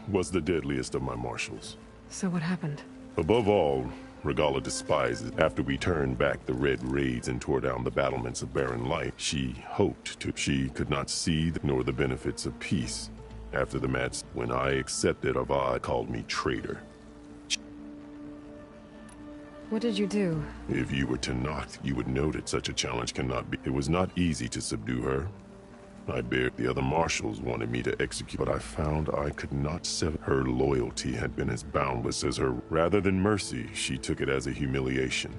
was the deadliest of my marshals. So what happened? Above all, Regalla despises. After we turned back the Red Raids and tore down the battlements of Barren Light, she hoped to. She could not see nor the benefits of peace. After the match, when I accepted, Avad called me traitor. What did you do? If you were Tenakth, you would know that such a challenge cannot be. It was not easy to subdue her. I bear the other marshals wanted me to execute, but I found I could not sever. Her loyalty had been as boundless as her. Rather than mercy, she took it as a humiliation.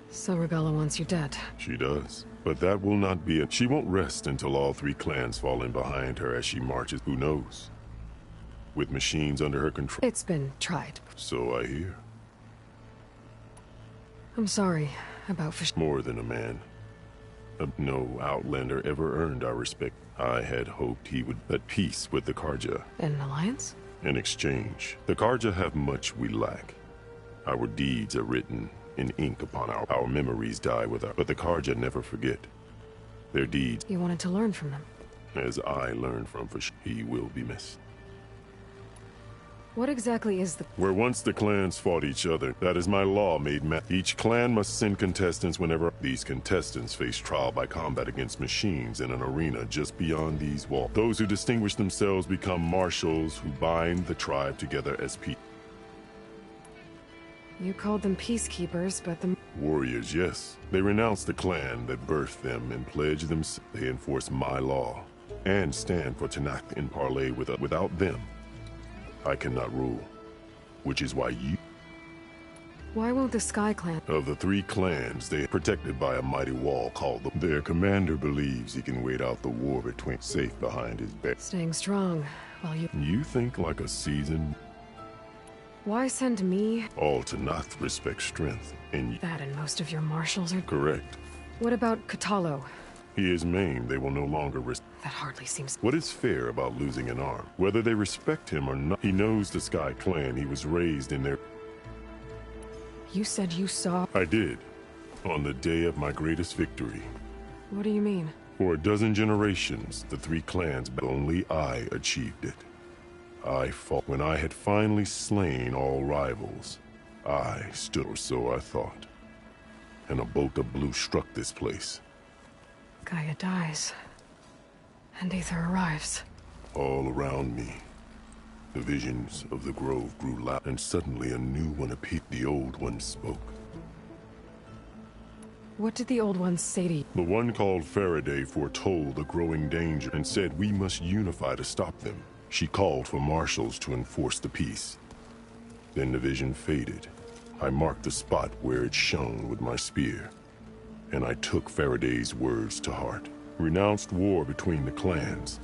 So Regalla wants you dead? She does. But that will not be it. She won't rest until all 3 clans fall in behind her as she marches. Who knows? With machines under her control. It's been tried. So I hear. I'm sorry about Fashav. More than a man. No Outlander ever earned our respect. I had hoped he would at peace with the Carja. An alliance? In exchange, the Carja have much we lack. Our deeds are written in ink upon our memories die with our... But the Carja never forget. Their deeds... You wanted to learn from them. As I learned from Fashav, he will be missed. What exactly is the... Where once the clans fought each other, that is my law made each clan must send contestants whenever these contestants face trial by combat against machines in an arena just beyond these walls. Those who distinguish themselves become marshals who bind the tribe together as people. You called them peacekeepers, but the... Warriors, yes. They renounce the clan that birthed them and pledge them. They enforce my law and stand for Tenakth in parley with us. Without them, I cannot rule, which is why you... Why won't the Sky Clan... Of the 3 clans, they are protected by a mighty wall called the... Their commander believes he can wait out the war between safe behind his back. Staying strong, while you... You think like a seasoned... Why send me? All Tenakth respect strength, and... That and most of your marshals are... Correct. What about Kotallo? He is maimed. They will no longer risk... That hardly seems... What is fair about losing an arm? Whether they respect him or not, he knows the Sky Clan. He was raised in their... You said you saw... I did. On the day of my greatest victory. What do you mean? For a dozen generations, the 3 clans, but only I achieved it. I fought. When I had finally slain all rivals, I stood, or so I thought. And a bolt of blue struck this place. Gaia dies. And Aether arrives. All around me, the visions of the grove grew loud, and suddenly a new one appeared. The old one spoke. What did the old ones say to you? The one called Faraday foretold the growing danger and said we must unify to stop them. She called for marshals to enforce the peace. Then the vision faded. I marked the spot where it shone with my spear, and I took Faraday's words to heart. Renounced war between the clans,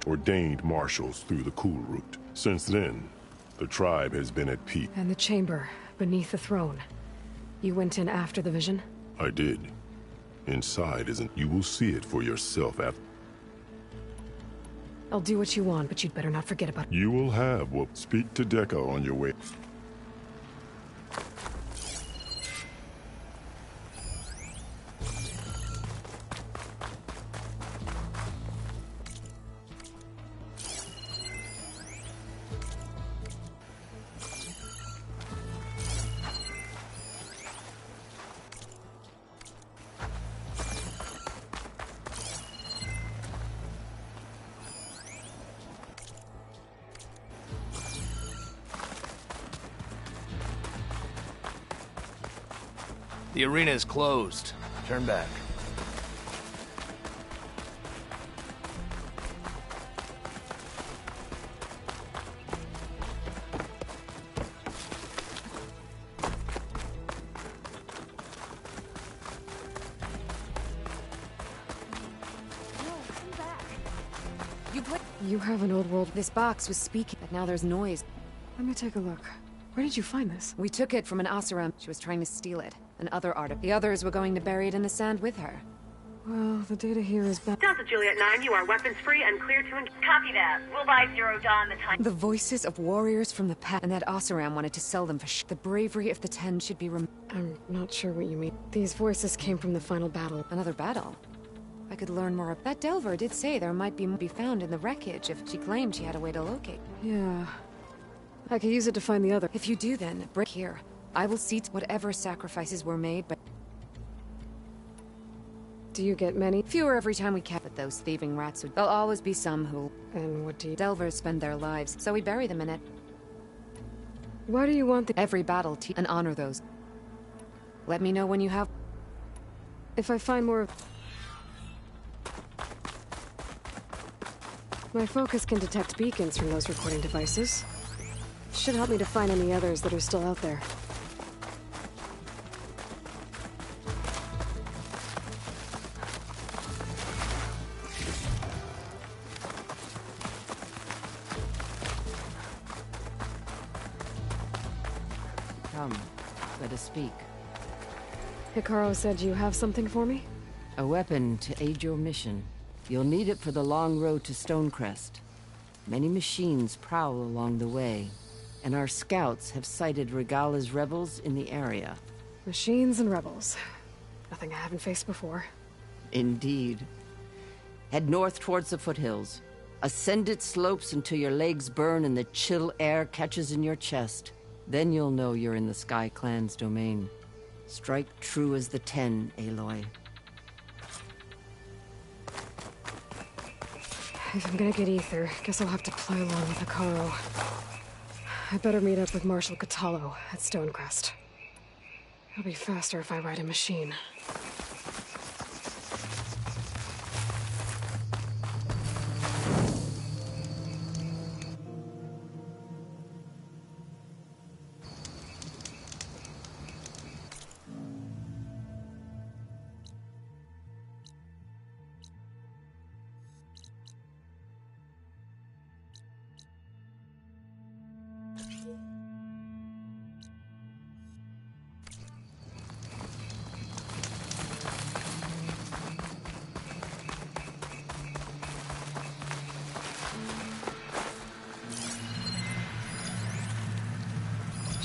ordained marshals through the Kulrut, Since then, the tribe has been at peace. And the chamber, beneath the throne. You went in after the vision? I did. Inside isn't... You will see it for yourself after... I'll do what you want, but you'd better not forget about it. You will have what... Speak to Dekka on your way. The arena is closed. Turn back. You have an old world... This box was speaking, but now there's noise. Let me take a look. Where did you find this? We took it from an Oseram. She was trying to steal it. And other artifacts. The others were going to bury it in the sand with her. Well, the data here is bad. Delta Juliet 9, you are weapons free and clear to... Copy that. We'll buy Zero Dawn the time... The voices of warriors from the past, and that Oseram wanted to sell them for The bravery of the Ten should be I'm not sure what you mean. These voices came from the final battle. Another battle? I could learn more of... That Delver did say there might be found in the wreckage if she claimed she had a way to locate. Yeah. I could use it to find the other. If you do then, break here. I will see to whatever sacrifices were made, but... Do you get many? Fewer every time we cap at those thieving rats. There'll always be some who... And what do you... Delvers spend their lives, so we bury them in it. Why do you want the... Every battle and honor those. Let me know when you have... If I find more... My focus can detect beacons from those recording devices. Should help me to find any others that are still out there. Come, let us speak. Hekarro said you have something for me? A weapon to aid your mission. You'll need it for the long road to Stonecrest. Many machines prowl along the way, and our scouts have sighted Regala's rebels in the area. Machines and rebels. Nothing I haven't faced before. Indeed. Head north towards the foothills. Ascend its slopes until your legs burn and the chill air catches in your chest. Then you'll know you're in the Sky Clan's domain. Strike true as the Ten, Aloy. If I'm gonna get ether, guess I'll have to play along with Hekarro. I better meet up with Marshal Kotallo at Stonecrest. It'll be faster if I ride a machine.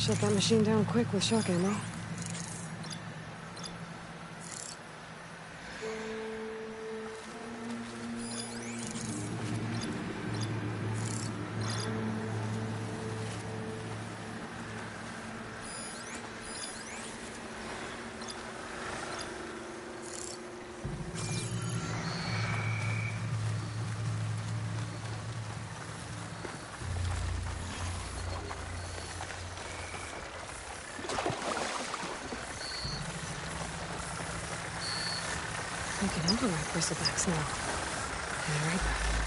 Shut that machine down quick with shock ammo. I can override bristlebacks now. I'll be right back.